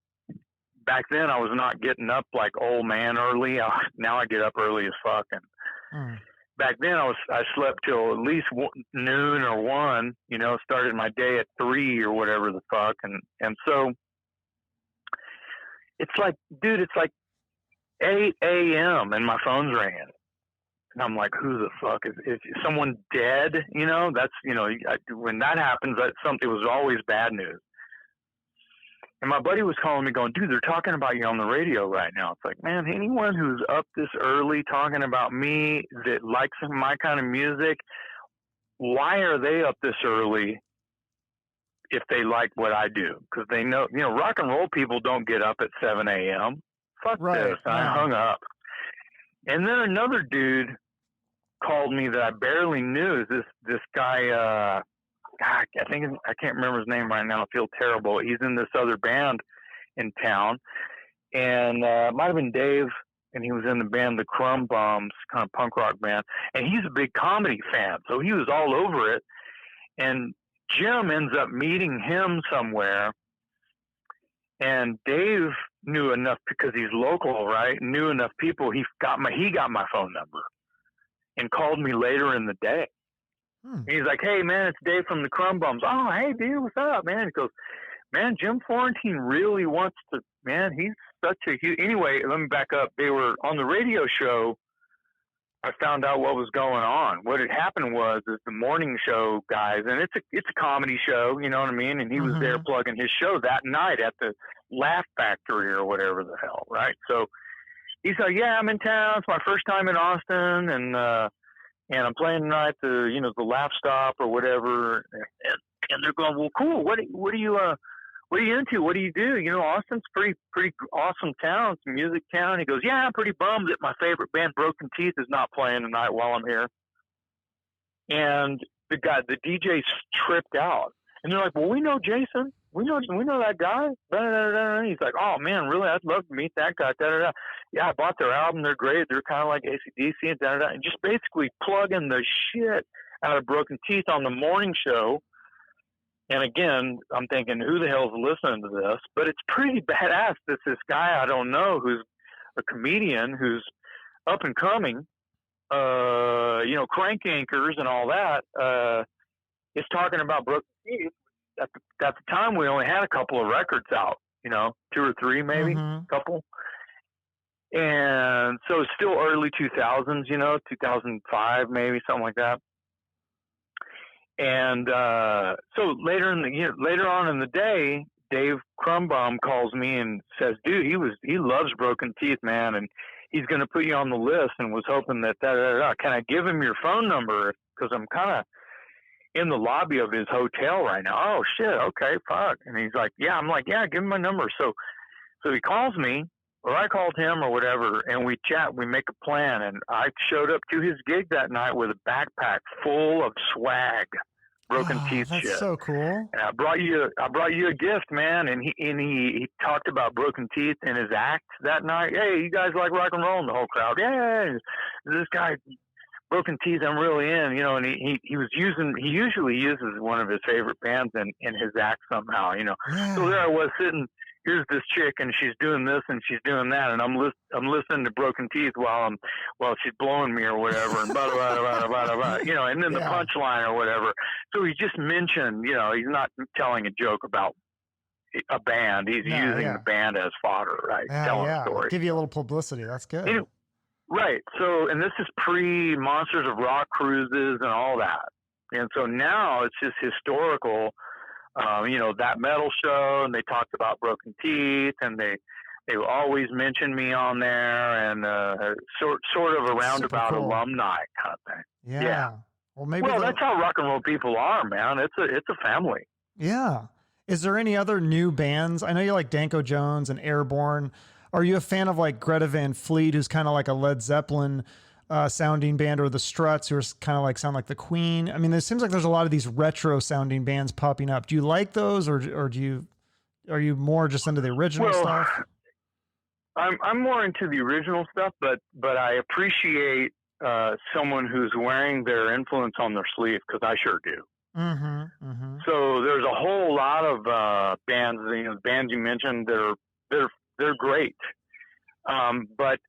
back then I was not getting up like old man early. Now I get up early as fuck. And back then I slept till at least noon or 1, you know, started my day at 3 or whatever the fuck. And so it's like, dude, it's like 8 a.m. and my phone's ringing. And I'm like, who the fuck is someone dead? You know, that's, you know, when that happens, it was always bad news. And my buddy was calling me going, dude, they're talking about you on the radio right now. It's like, man, anyone who's up this early talking about me that likes my kind of music, why are they up this early if they like what I do? Because they know, you know, rock and roll people don't get up at 7 a.m. Fuck this. And I hung up. And then another dude called me that I barely knew. This guy, I can't remember his name right now. I feel terrible. He's in this other band in town, and it might have been Dave, and he was in the band The Crumb Bums, kind of punk rock band. And he's a big comedy fan, so he was all over it. And Jim ends up meeting him somewhere, and Dave knew enough because he's local, right? Knew enough people. He got my phone number and called me later in the day. He's like, hey man, it's Dave from the Crumb Bums. Oh, hey dude, what's up, man? He goes, man, Jim Florentine really wants to, man, he's such a huge, anyway, let me back up. They were on the radio show. I found out what was going on. What had happened was the morning show guys, and it's a comedy show, you know what I mean? And he was there plugging his show that night at the Laugh Factory or whatever the hell, right? So he's like, yeah, I'm in town. It's my first time in Austin, and I'm playing tonight the Laugh Stop or whatever. And they're going, well, cool. What are you into? What do you do? You know, Austin's pretty awesome town. It's a music town. He goes, yeah, I'm pretty bummed that my favorite band, Broken Teeth, is not playing tonight while I'm here. And the DJ's tripped out. And they're like, well, we know Jason. We know that guy. He's like, oh, man, really? I'd love to meet that guy. Yeah, I bought their album. They're great. They're kind of like AC/DC and And just basically plugging the shit out of Broken Teeth on the morning show. And again, I'm thinking, who the hell's listening to this? But it's pretty badass that this guy I don't know, who's a comedian, who's up and coming, crank anchors and all that, is talking about Broken Teeth. At the time, we only had a couple of records out, 2 or 3 maybe, couple. And so it's still early 2000s, 2005 maybe, something like that. And so later on in the day, Dave Crumbum calls me and says, dude, he loves Broken Teeth, man, and he's going to put you on the list, and was hoping that can I give him your phone number? Because I'm kind of in the lobby of his hotel right now. Oh shit, okay, fuck. And he's like, yeah. I'm like, yeah, give him my number. So he calls me, or I called him, or whatever, and we chat. We make a plan, and I showed up to his gig that night with a backpack full of swag. Broken Teeth that's shit. That's so cool. And I brought you a gift, man. And he talked about Broken Teeth in his act that night. Hey, you guys like rock and roll? And the whole crowd, yeah. This guy, Broken Teeth, I'm really in, and he usually uses one of his favorite bands in his act somehow, Yeah. So there I was sitting. Here's this chick, and she's doing this and she's doing that, and I'm listening to Broken Teeth while she's blowing me or whatever, and blah blah blah blah blah, and then the punchline or whatever. So he just mentioned, he's not telling a joke about a band. He's using the band as fodder, right? Telling a story. Give you a little publicity. That's good. Anyway, right. So, and this is pre Monsters of Rock cruises and all that, and so now it's just historical. That metal show, and they talked about Broken Teeth, and they always mention me on there, and sort of a roundabout alumni kind of thing. Yeah. Well, that's how rock and roll people are, man. It's a family. Yeah. Is there any other new bands? I know you like Danko Jones and Airborne. Are you a fan of like Greta Van Fleet, who's kind of like a Led Zeppelin sounding band, or the Struts, who are kind of like sound like the Queen? I mean, it seems like there's a lot of these retro sounding bands popping up. Do you like those, or are you more just into the original stuff? I'm more into the original stuff, but I appreciate someone who's wearing their influence on their sleeve, because I sure do. So there's a whole lot of bands, the bands you mentioned, they're great. But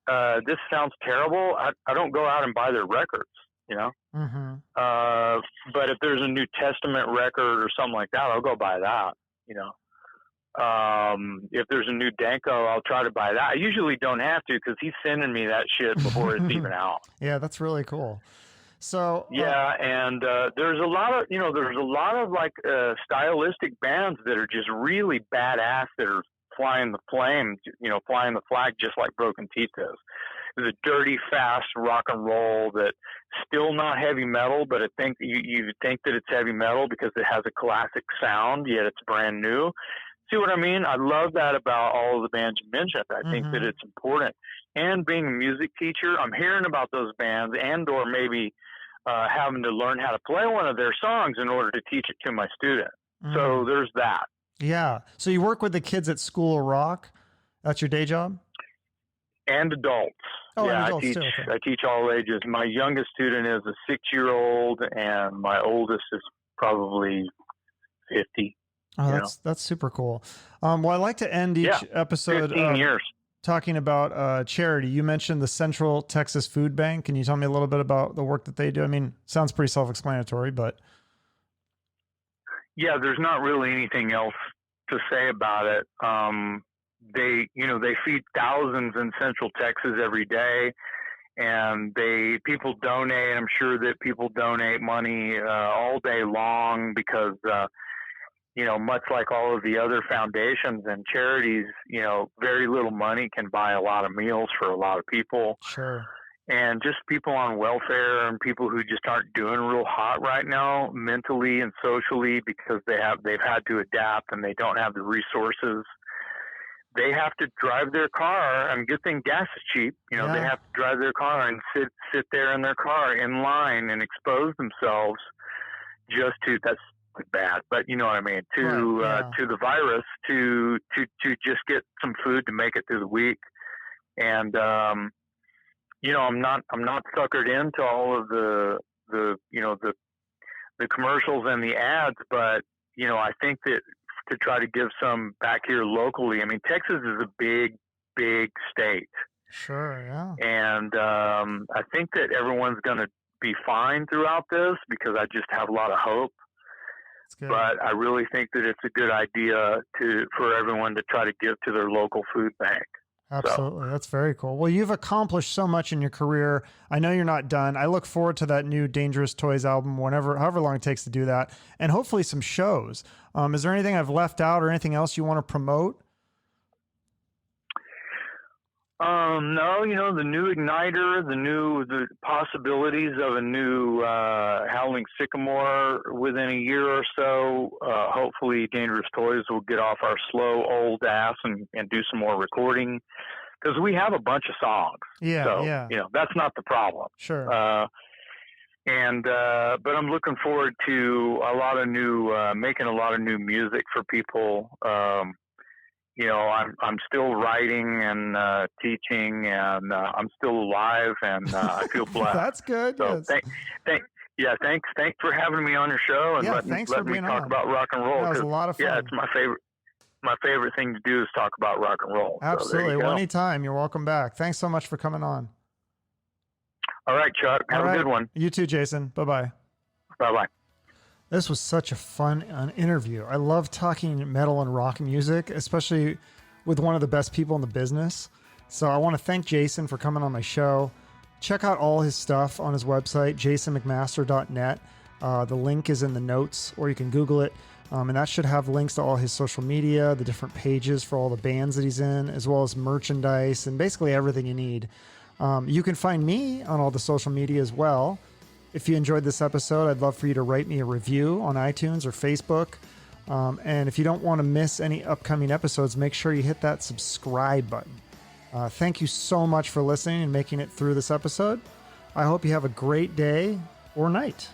this sounds terrible. I don't go out and buy their records, but if there's a New Testament record or something like that, I'll go buy that, if there's a new Danko, I'll try to buy that. I usually don't have to, because he's sending me that shit before it's even out. Yeah, that's really cool. So and there's a lot of like stylistic bands that are just really badass, that are flying the flame, flying the flag, just like Broken Teeth is. It's a dirty, fast rock and roll that's still not heavy metal, but I think you think that it's heavy metal because it has a classic sound, yet it's brand new. See what I mean? I love that about all of the bands you mentioned. I think that it's important. And being a music teacher, I'm hearing about those bands, and or maybe having to learn how to play one of their songs in order to teach it to my student. So there's that. Yeah. So you work with the kids at School of Rock? That's your day job? And adults. Oh, yeah, and adults I teach. Too. Okay. I teach all ages. My youngest student is a 6-year-old, and my oldest is probably 50. Oh, that's super cool. Well, I like to end each episode 15 years. talking about charity. You mentioned the Central Texas Food Bank. Can you tell me a little bit about the work that they do? I mean, sounds pretty self-explanatory, but yeah, there's not really anything else to say about it. They feed thousands in Central Texas every day, and people donate. I'm sure that people donate money all day long, because much like all of the other foundations and charities, very little money can buy a lot of meals for a lot of people. Sure. And just people on welfare, and people who just aren't doing real hot right now, mentally and socially, because they've had to adapt and they don't have the resources. They have to drive their car, and good thing gas is cheap. They have to drive their car and sit there in their car in line and expose themselves just to, that's bad, but you know what I mean, to Right, to the virus, to just get some food to make it through the week. And you know, I'm not suckered into all of the you know, the commercials and the ads, but you know, I think that to try to give some back here locally. I mean, Texas is a big state. Sure, yeah. And I think that everyone's going to be fine throughout this, because I just have a lot of hope. But I really think that it's a good idea for everyone to try to give to their local food bank. Absolutely. That's very cool. Well, you've accomplished so much in your career. I know you're not done. I look forward to that new Dangerous Toys album, however long it takes to do that, and hopefully some shows. Is there anything I've left out or anything else you want to promote? No, you know, the new Ignitor, the possibilities of a new Howling Sycamore within a year or so. Hopefully Dangerous Toys will get off our slow old ass and do some more recording, because we have a bunch of songs. Yeah, so, yeah. you know, that's not the problem. Sure. But I'm looking forward to making a lot of new music for people. You know, I'm still writing and teaching, and I'm still alive, and I feel blessed. That's good. So yes. Thanks for having me on your show and letting me talk about rock and roll. That was a lot of fun. Yeah, it's my favorite thing to do is talk about rock and roll. Absolutely. So well, anytime. You're welcome back. Thanks so much for coming on. All right, Chuck. Have a good one. You too, Jason. Bye-bye. Bye-bye. This was such a fun interview. I love talking metal and rock music, especially with one of the best people in the business. So I want to thank Jason for coming on my show. Check out all his stuff on his website, jasonmcmaster.net. The link is in the notes, or you can Google it. And that should have links to all his social media, the different pages for all the bands that he's in, as well as merchandise and basically everything you need. You can find me on all the social media as well. If you enjoyed this episode, I'd love for you to write me a review on iTunes or Facebook. And if you don't want to miss any upcoming episodes, make sure you hit that subscribe button. Thank you so much for listening and making it through this episode. I hope you have a great day or night.